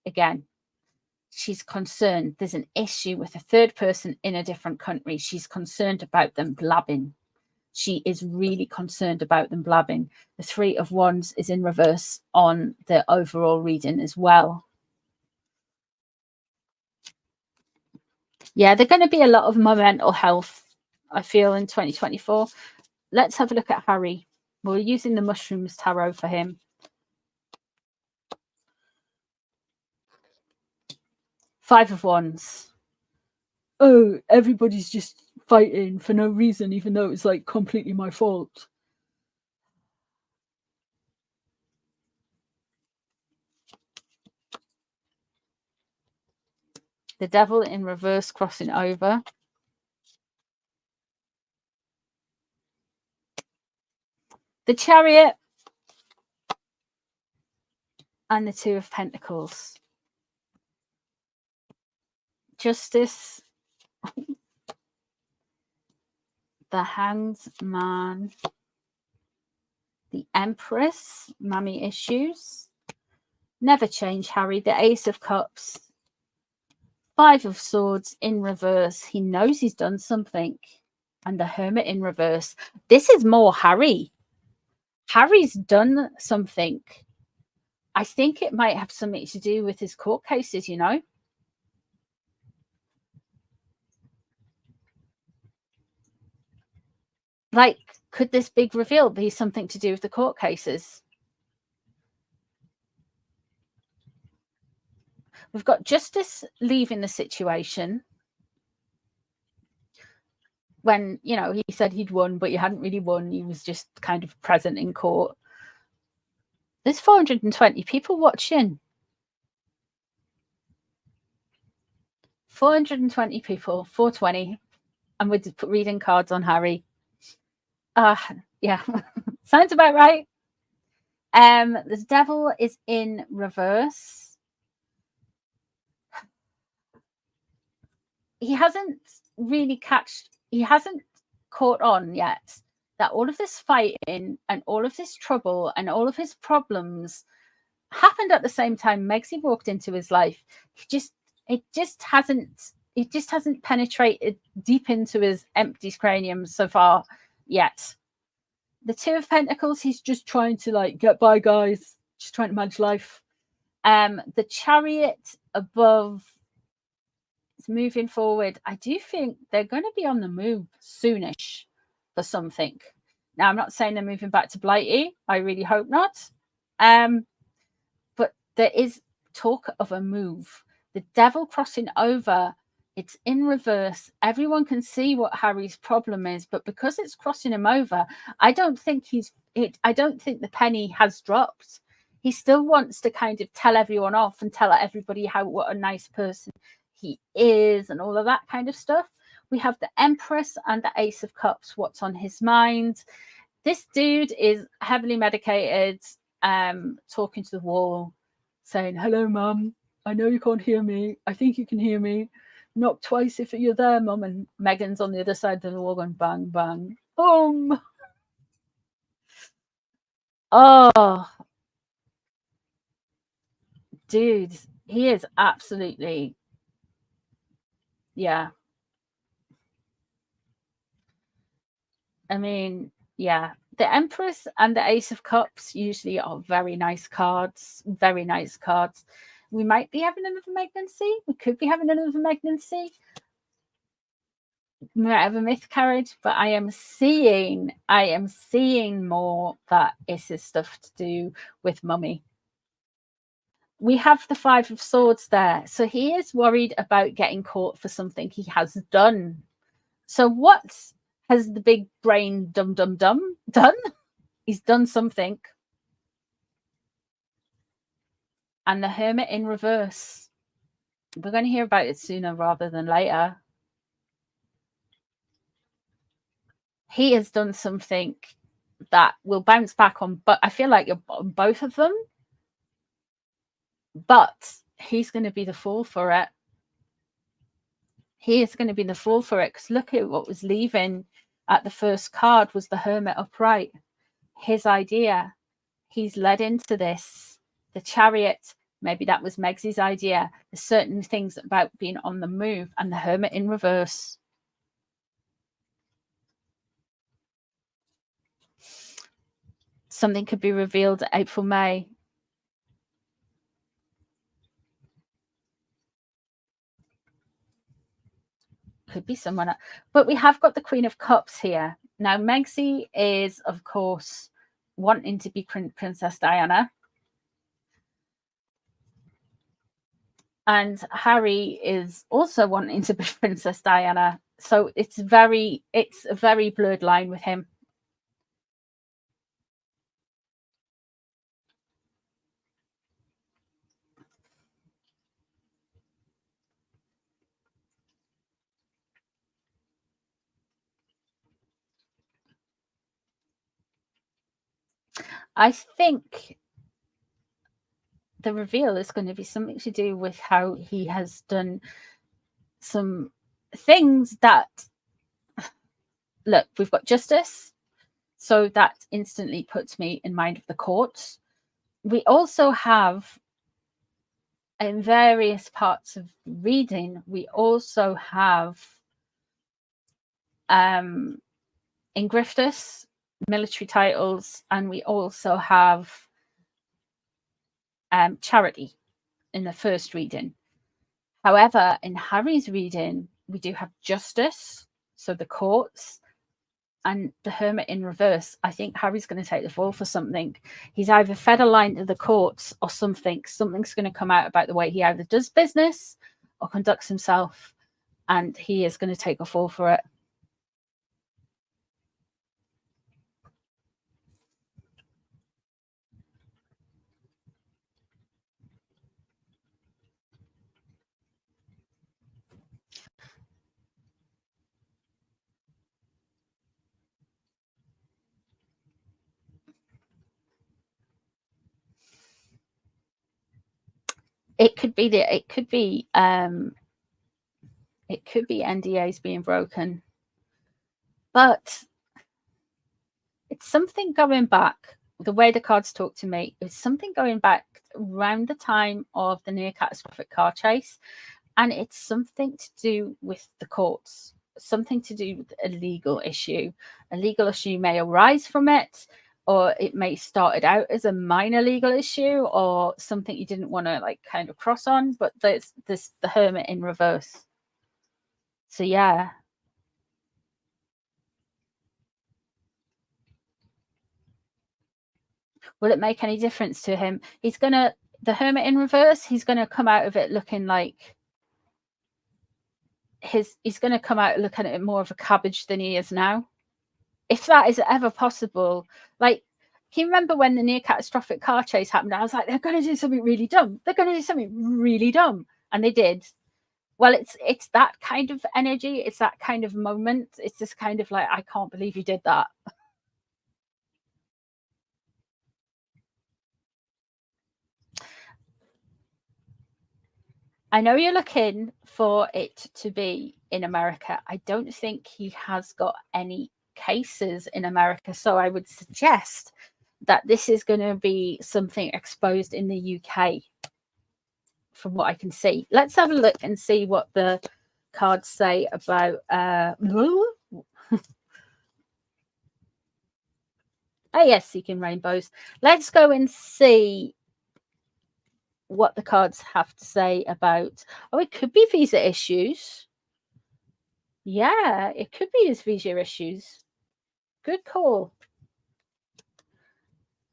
Again, she's concerned. There's an issue with a third person in a different country. She's concerned about them blabbing. She is really concerned about them blabbing. The Three of Wands is in reverse on the overall reading as well. Yeah, there's going to be a lot of my mental health, I feel, in 2024. Let's have a look at Harry. We're using the Mushrooms Tarot for him. Five of Wands. Oh, everybody's just fighting for no reason, even though it's like completely my fault. The Devil in reverse crossing over. The Chariot. And the Two of Pentacles. Justice. The Hanged Man. The Empress. Mummy issues. Never change, Harry. The Ace of Cups. Five of Swords in reverse. He knows he's done something. And the Hermit in reverse. This is more Harry. Harry's done something. I think it might have something to do with his court cases, you know. Like, could this big reveal be something to do with the court cases? We've got Justice leaving the situation when, you know, he said he'd won, but he hadn't really won. He was just kind of present in court. There's 420 people watching. 420 people, 420. And we're reading cards on Harry. Yeah, sounds about right. The Devil is in reverse. He hasn't caught on yet that all of this fighting and all of this trouble and all of his problems happened at the same time Megsy walked into his life. It just hasn't penetrated deep into his empty cranium so far yet. The Two of Pentacles, he's just trying to like get by, guys, just trying to manage life. The Chariot above is moving forward. I do think they're going to be on the move soonish for something. Now, I'm not saying they're moving back to Blighty. I really hope not. But there is talk of a move. The Devil crossing over. It's in reverse. Everyone can see what Harry's problem is, but because it's crossing him over, I don't think the penny has dropped. He still wants to kind of tell everyone off and tell everybody what a nice person he is and all of that kind of stuff. We have the Empress and the Ace of Cups. What's on his mind? This dude is heavily medicated, talking to the wall, saying, "Hello, Mum. I know you can't hear me. I think you can hear me. Knock twice if you're there, Mum." And Meghan's on the other side of the wall going bang, bang, boom. Oh, dude, he is absolutely, yeah. I mean, yeah, the Empress and the Ace of Cups usually are very nice cards. Very nice cards. We might be having another pregnancy. We could be having another pregnancy. We might have a miscarriage, but I am seeing more that this is stuff to do with mummy. We have the Five of Swords there. So he is worried about getting caught for something he has done. So what has the big brain dum done? He's done something. And the Hermit in reverse. We're going to hear about it sooner rather than later. He has done something that will bounce back on, but I feel like you're on both of them. But he's going to be the fool for it. He is going to be the fool for it, because look at what was leaving at the first card was the Hermit upright. His idea. He's led into this. The Chariot. Maybe that was Meg's idea. There's certain things about being on the move, and the Hermit in reverse. Something could be revealed April, May. Could be someone else. But we have got the Queen of Cups here. Now, Megxie is, of course, wanting to be Princess Diana. And Harry is also wanting to be Princess Diana. So it's a very blurred line with him. I think the reveal is going to be something to do with how he has done some things that, look, we've got justice. So that instantly puts me in mind of the courts. We also have, in various parts of reading, we also have Ingrifftus, military titles, and we also have charity in the first reading. However, in Harry's reading, we do have justice, so the courts, and the Hermit in reverse. I think Harry's going to take the fall for something. He's either fed a line to the courts or something. Something's going to come out about the way he either does business or conducts himself, and he is going to take a fall for it. It could be NDAs being broken, but it's something going back. The way the cards talk to me, it's something going back around the time of the near catastrophic car chase, and it's something to do with the courts, something to do with a legal issue. A legal issue may arise from it, or it may started out as a minor legal issue or something you didn't want to like kind of cross on, but there's this the Hermit in reverse. So yeah. Will it make any difference to him? The Hermit in reverse, he's gonna come out of it looking like he's gonna come out looking at it more of a cabbage than he is now. If that is ever possible. Like, can you remember when the near catastrophic car chase happened? I was like, they're going to do something really dumb. They're going to do something really dumb. And they did. Well, it's that kind of energy. It's that kind of moment. It's just kind of like, I can't believe you did that. I know you're looking for it to be in America. I don't think he has got any cases in America. So I would suggest that this is going to be something exposed in the UK, from what I can see. Let's have a look and see what the cards say about Oh, yes, seeking rainbows. Let's go and see what the cards have to say about. Oh, it could be visa issues. Yeah, it could be his visa issues. Good call.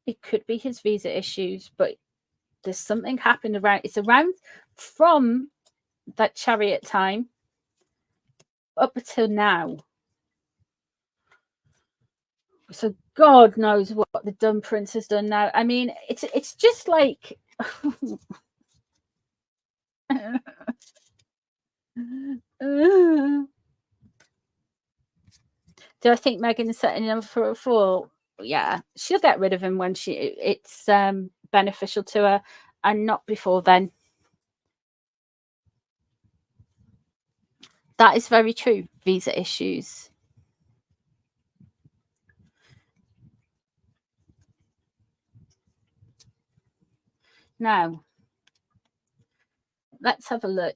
It could be his visa issues, but there's something happened around. It's around from that Chariot time up until now. So God knows what the dumb prince has done now. I mean, it's just like do I think Meghan's setting him for a fall? Yeah, she'll get rid of him when it's beneficial to her, and not before then. That is very true. Visa issues. Now, let's have a look,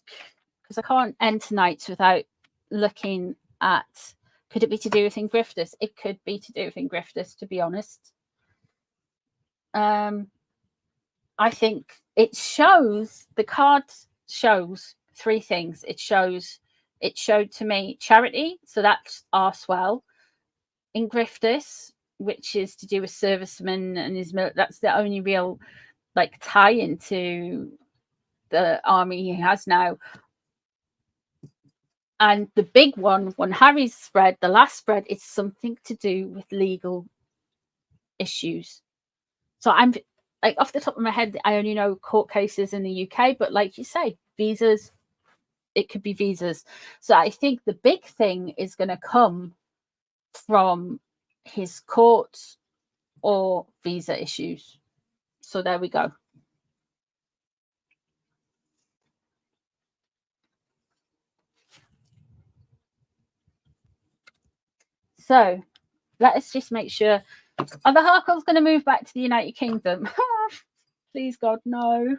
because I can't end tonight without looking at, could it be to do with Ingrifftus? It could be to do with Ingrifftus, to be honest. I think it shows, the card shows three things. It showed to me charity, so that's Arswell. Ingrifftus, which is to do with servicemen and his military. That's the only real like tie into the army he has now. And the big one, when Harry's spread, the last spread, it's something to do with legal issues. So I'm like, off the top of my head, I only know court cases in the UK, but like you say, visas, it could be visas. So I think the big thing is going to come from his court or visa issues. So there we go. So let us just make sure. Are the Harkles going to move back to the United Kingdom? Please, God, no.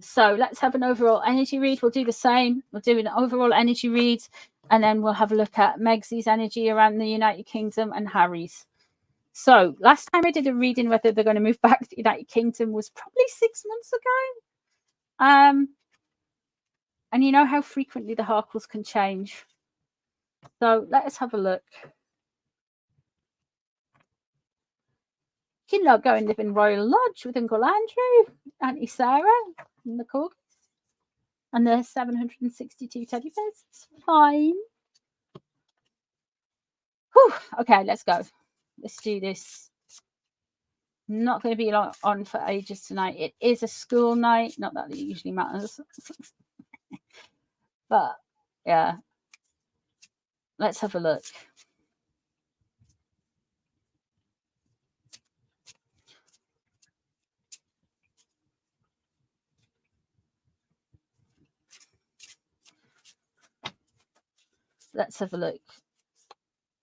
So let's have an overall energy read. We'll do the same. We'll do an overall energy read, and then we'll have a look at Meg's energy around the United Kingdom and Harry's. So last time I did a reading whether they're going to move back to the United Kingdom was probably 6 months ago. And you know how frequently the Harkles can change. So let us have a look. You can not go and live in Royal Lodge with Uncle Andrew, Auntie Sarah, and the corgis, and the 762 teddy bears. It's fine. Whew. Okay, let's go. Let's do this. Not going to be on for ages tonight. It is a school night. Not that it usually matters. But, yeah. Let's have a look. Let's have a look.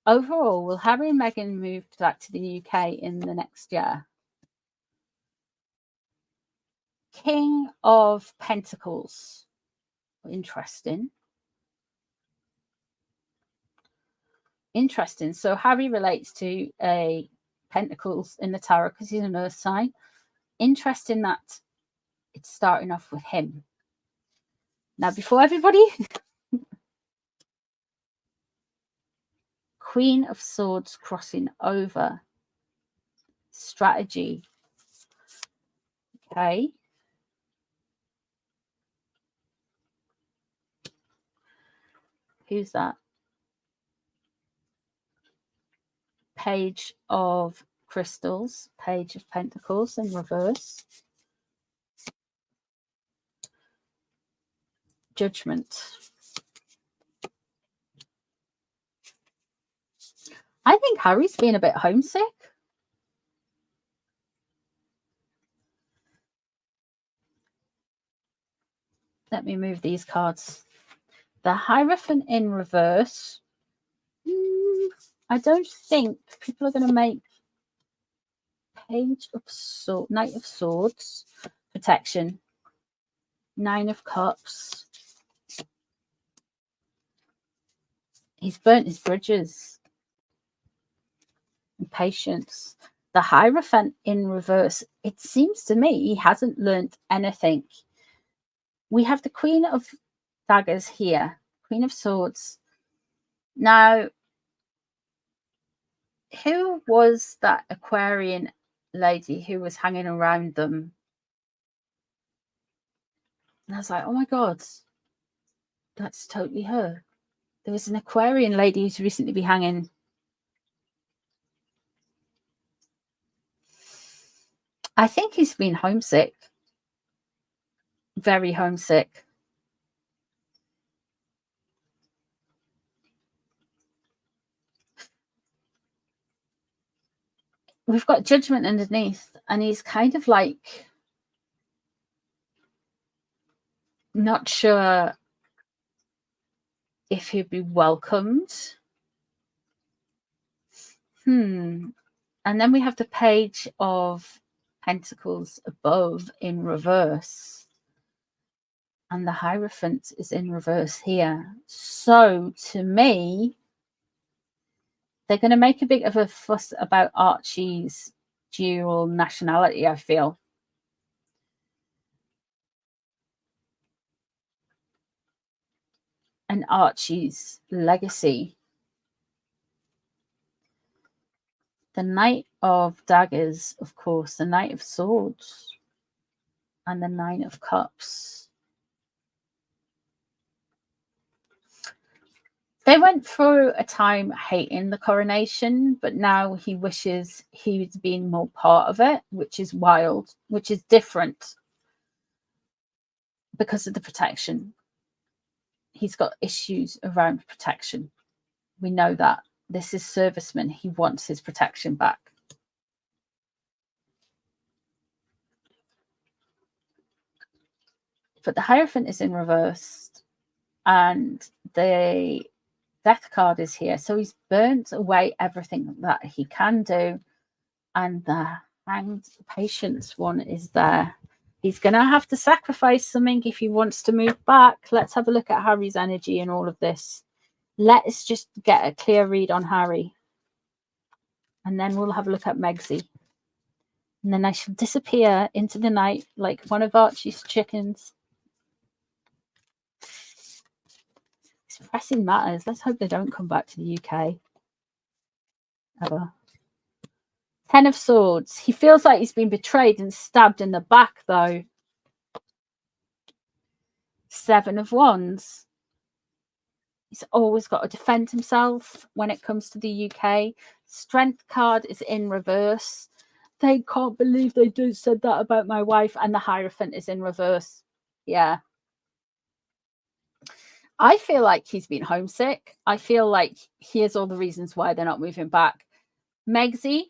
Overall, will Harry and Meghan move back to the UK in the next year? King of Pentacles. Interesting. Interesting. So Harry relates to a Pentacles in the tarot because he's an earth sign. Interesting that it's starting off with him. Now, before everybody, Queen of Swords crossing over. Strategy. Okay. Who's that? Page of Crystals, Page of Pentacles in reverse. Judgment. I think Harry's been a bit homesick. Let me move these cards. The Hierophant in reverse. I don't think people are going to make Page of Swords, Knight of Swords, protection. 9 of Cups. He's burnt his bridges. Patience. The Hierophant in reverse. It seems to me he hasn't learnt anything. We have the Queen of Daggers here, Queen of Swords. Now, who was that Aquarian lady who was hanging around them? And I was like, oh my God, that's totally her. There was an Aquarian lady who's recently been hanging. I think he's been homesick. Very homesick. We've got Judgment underneath, and he's kind of like not sure if he'd be welcomed. And then we have the Page of Pentacles above in reverse, and the Hierophant is in reverse here. So to me, they're going to make a bit of a fuss about Archie's dual nationality, I feel. And Archie's legacy. The Knight of Daggers, of course, the Knight of Swords, and the Nine of Cups. They went through a time hating the coronation, but now he wishes he'd been more part of it, which is wild, which is different because of the protection. He's got issues around protection. We know that. This is serviceman. He wants his protection back. But the Hierophant is in reverse, and the Death card is here. So he's burnt away everything that he can do. And the Hanged Patience one is there. He's going to have to sacrifice something if he wants to move back. Let's have a look at Harry's energy in all of this. Let's just get a clear read on Harry. And then we'll have a look at Megxie. And then I shall disappear into the night like one of Archie's chickens. It's pressing matters. Let's hope they don't come back to the UK. Ever. 10 of Swords. He feels like he's been betrayed and stabbed in the back, though. 7 of Wands. He's always got to defend himself when it comes to the UK. Strength card is in reverse. They can't believe they just said that about my wife. And the Hierophant is in reverse. Yeah. I feel like he's been homesick. I feel like here's all the reasons why they're not moving back. Megxie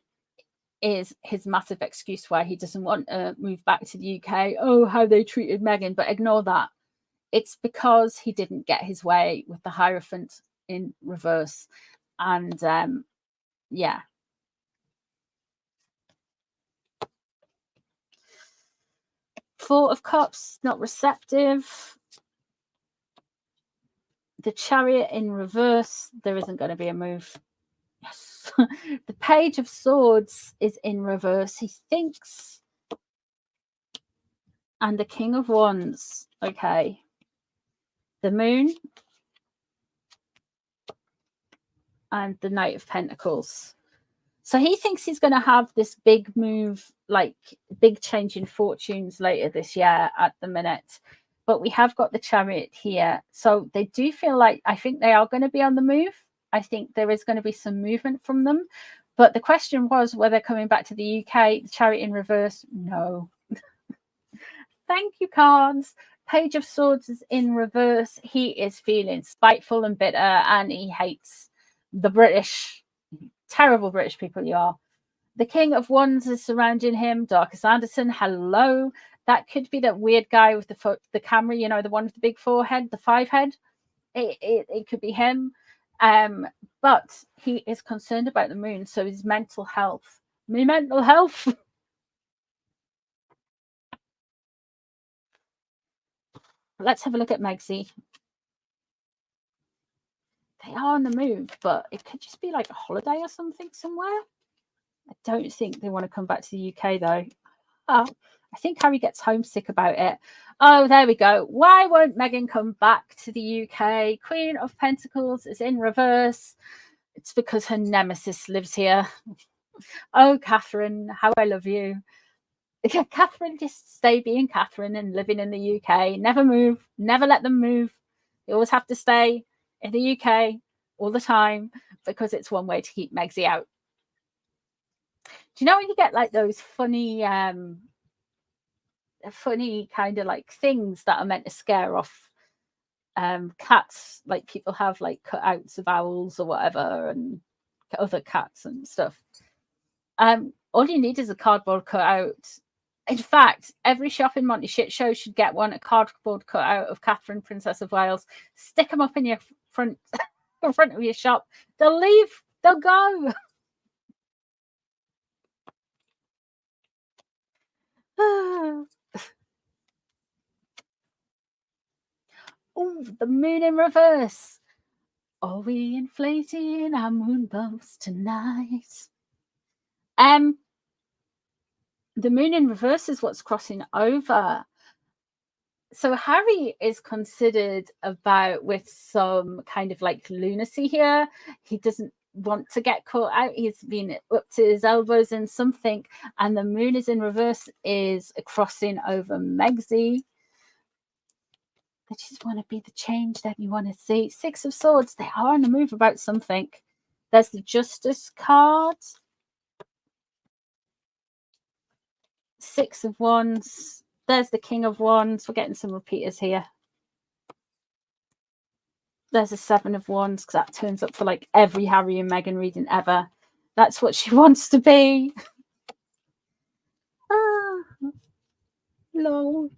is his massive excuse why he doesn't want to move back to the UK. Oh, how they treated Meghan. But ignore that. It's because he didn't get his way with the Hierophant in reverse. And yeah. Four of Cups, not receptive. The Chariot in reverse. There isn't going to be a move. Yes. The Page of Swords is in reverse. He thinks. And the King of Wands. Okay. The Moon. And the Knight of Pentacles. So he thinks he's going to have this big move, like big change in fortunes later this year at the minute. But we have got the Chariot here. So they do feel like, I think they are going to be on the move. I think there is going to be some movement from them. But the question was whether coming back to the UK, the Chariot in reverse, no. Thank you, cards. Page of Swords is in reverse. He is feeling spiteful and bitter, and he hates the British. Terrible British people you are. The King of Wands is surrounding him. Darkus Anderson, hello. That could be that weird guy with the camera, you know, the one with the big forehead, the 5 head. It could be him. But he is concerned about the moon, so his mental health. My mental health. Let's have a look at Megxie. They are on the move, but it could just be like a holiday or something somewhere. I don't think they want to come back to the UK though. Oh, I think Harry gets homesick about it. Oh, there we go. Why won't Meghan come back to the UK? Queen of Pentacles is in reverse. It's because her nemesis lives here. Oh, Catherine, how I love you. Catherine, just stay being Catherine and living in the UK. Never move. Never let them move. You always have to stay in the UK all the time because it's one way to keep Megsy out. Do you know when you get like those funny kind of like things that are meant to scare off cats, like people have like cutouts of owls or whatever and other cats and stuff. All you need is a cardboard cutout. In fact, every shop in Montyshitshow should get one, a cardboard cutout of Catherine, Princess of Wales. Stick them up in your front of your shop. They'll leave. They'll go. Oh, the moon in reverse. Are we inflating our moon bumps tonight? The moon in reverse is what's crossing over. So Harry is considered about with some kind of like lunacy here. He doesn't want to get caught out. He's been up to his elbows in something, and the moon is in reverse is crossing over Megsy. They just want to be the change that you want to see. Six of Swords, they are on the move about something. There's the Justice card. Six of Wands. There's the King of Wands. We're getting some repeaters here. There's a Seven of Wands because that turns up for like every Harry and Meghan reading ever. That's what she wants to be. Lol.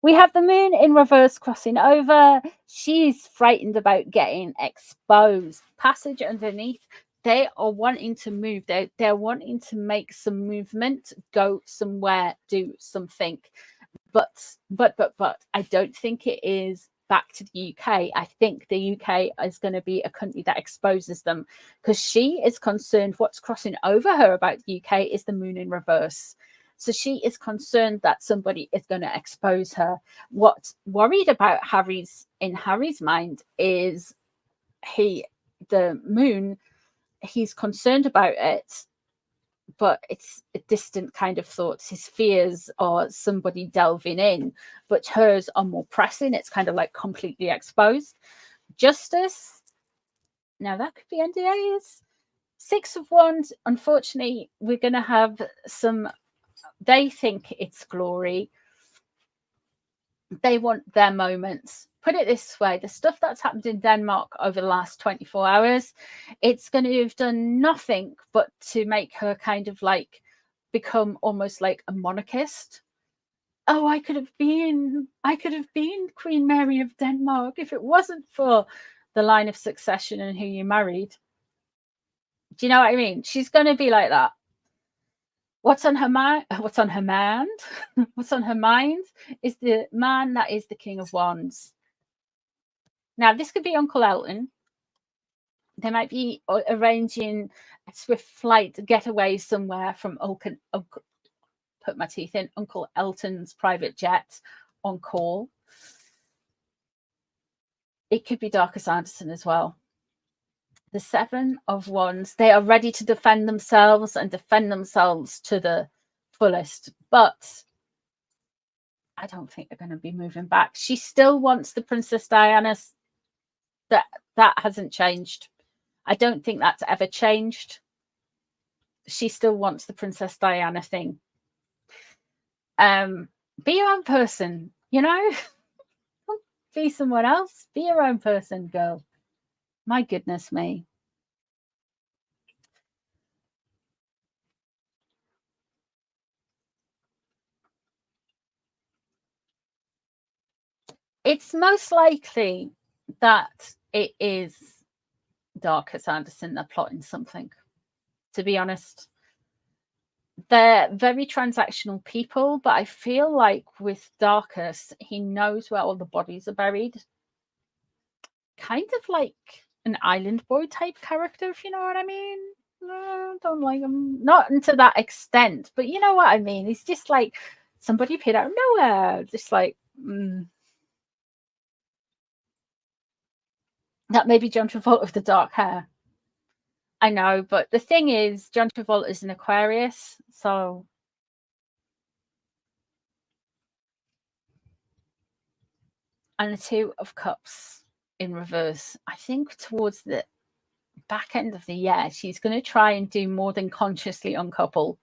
We have the moon in reverse crossing over. She's frightened about getting exposed. Passage underneath. They are wanting to move. They're wanting to make some movement, go somewhere, do something. But I don't think it is back to the UK. I think the UK is going to be a country that exposes them because she is concerned what's crossing over her about the UK is the moon in reverse. So she is concerned that somebody is going to expose her. What's worried about Harry's mind is the moon, he's concerned about it, but it's a distant kind of thoughts. His fears are somebody delving in, but hers are more pressing. It's kind of like completely exposed. Justice. Now that could be NDAs. Six of Wands. Unfortunately, we're going to have some. They think it's glory. They want their moments. Put it this way, the stuff that's happened in Denmark over the last 24 hours, it's going to have done nothing but to make her kind of like become almost like a monarchist. Oh, I could have been Queen Mary of Denmark if it wasn't for the line of succession and who you married. Do you know what I mean? She's going to be like that. What's on her mind? What's on her mind? What's on her mind is the man that is the King of Wands. Now, this could be Uncle Elton. They might be arranging a swift flight getaway somewhere from Uncle Elton's private jet on call. It could be Darcus Anderson as well. The Seven of Wands, they are ready to defend themselves and defend themselves to the fullest. But I don't think they're going to be moving back. She still wants the Princess Diana. That hasn't changed. I don't think that's ever changed. She still wants the Princess Diana thing. Be your own person, you know? Don't be someone else. Be your own person, girl. My goodness me. It's most likely that it is Darcus Anderson they're plotting something, to be honest. They're very transactional people, but I feel like with Darcus, he knows where all the bodies are buried. Kind of like an island boy type character, if you know what I mean. Don't like him. Not to that extent, but you know what I mean. He's just like somebody appeared out of nowhere. Just like that may be John Travolta with the dark hair. I know, but the thing is, John Travolta is an Aquarius, so and the Two of Cups in reverse. I think towards the back end of the year, she's going to try and do more than consciously uncouple.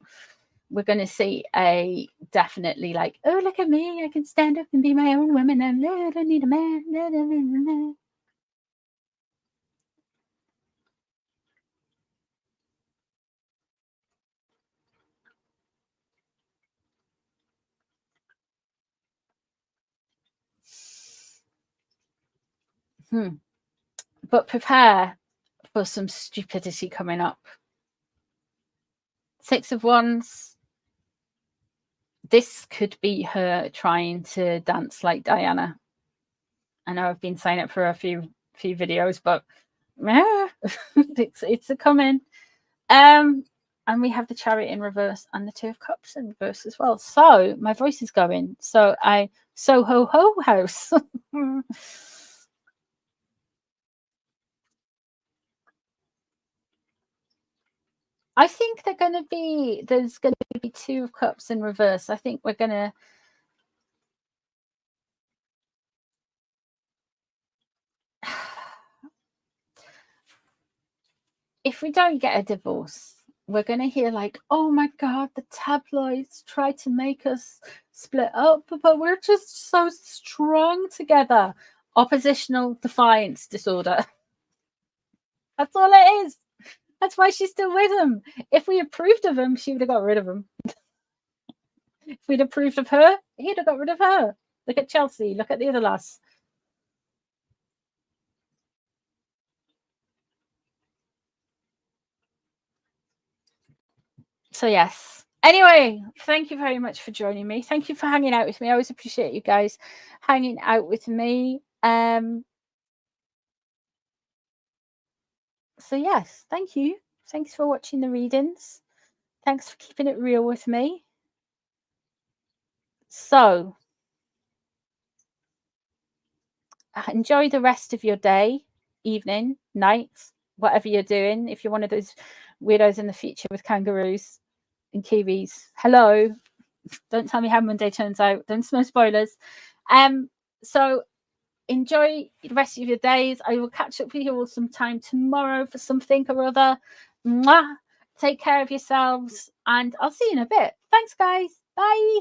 We're going to see a definitely like, oh, look at me, I can stand up and be my own woman, and I don't need a man. But prepare for some stupidity coming up. Six of Wands. This could be her trying to dance like Diana. I know I've been saying it for a few videos, but yeah, it's a coming. And we have the Chariot in reverse and the Two of Cups in reverse as well. So my voice is going. So ho ho house. I think there's going to be Two of Cups in reverse. I think we're going to if we don't get a divorce, we're going to hear like, oh my God, the tabloids try to make us split up, but we're just so strong together. Oppositional defiance disorder. That's all it is. That's why she's still with him. If we approved of him, she would have got rid of him. If we'd approved of her, he'd have got rid of her. Look at Chelsea. Look at the other lass. So yes. Anyway, thank you very much for joining me. Thank you for hanging out with me. I always appreciate you guys hanging out with me. So yes, thank you. Thanks for watching the readings. Thanks for keeping it real with me. So enjoy the rest of your day, evening, night, whatever you're doing. If you're one of those weirdos in the future with kangaroos and kiwis, hello. Don't tell me how Monday turns out. Don't no spoilers. So enjoy the rest of your days. I will catch up with you all sometime tomorrow for something or other. Mwah! Take care of yourselves, and I'll see you in a bit. Thanks, guys. Bye.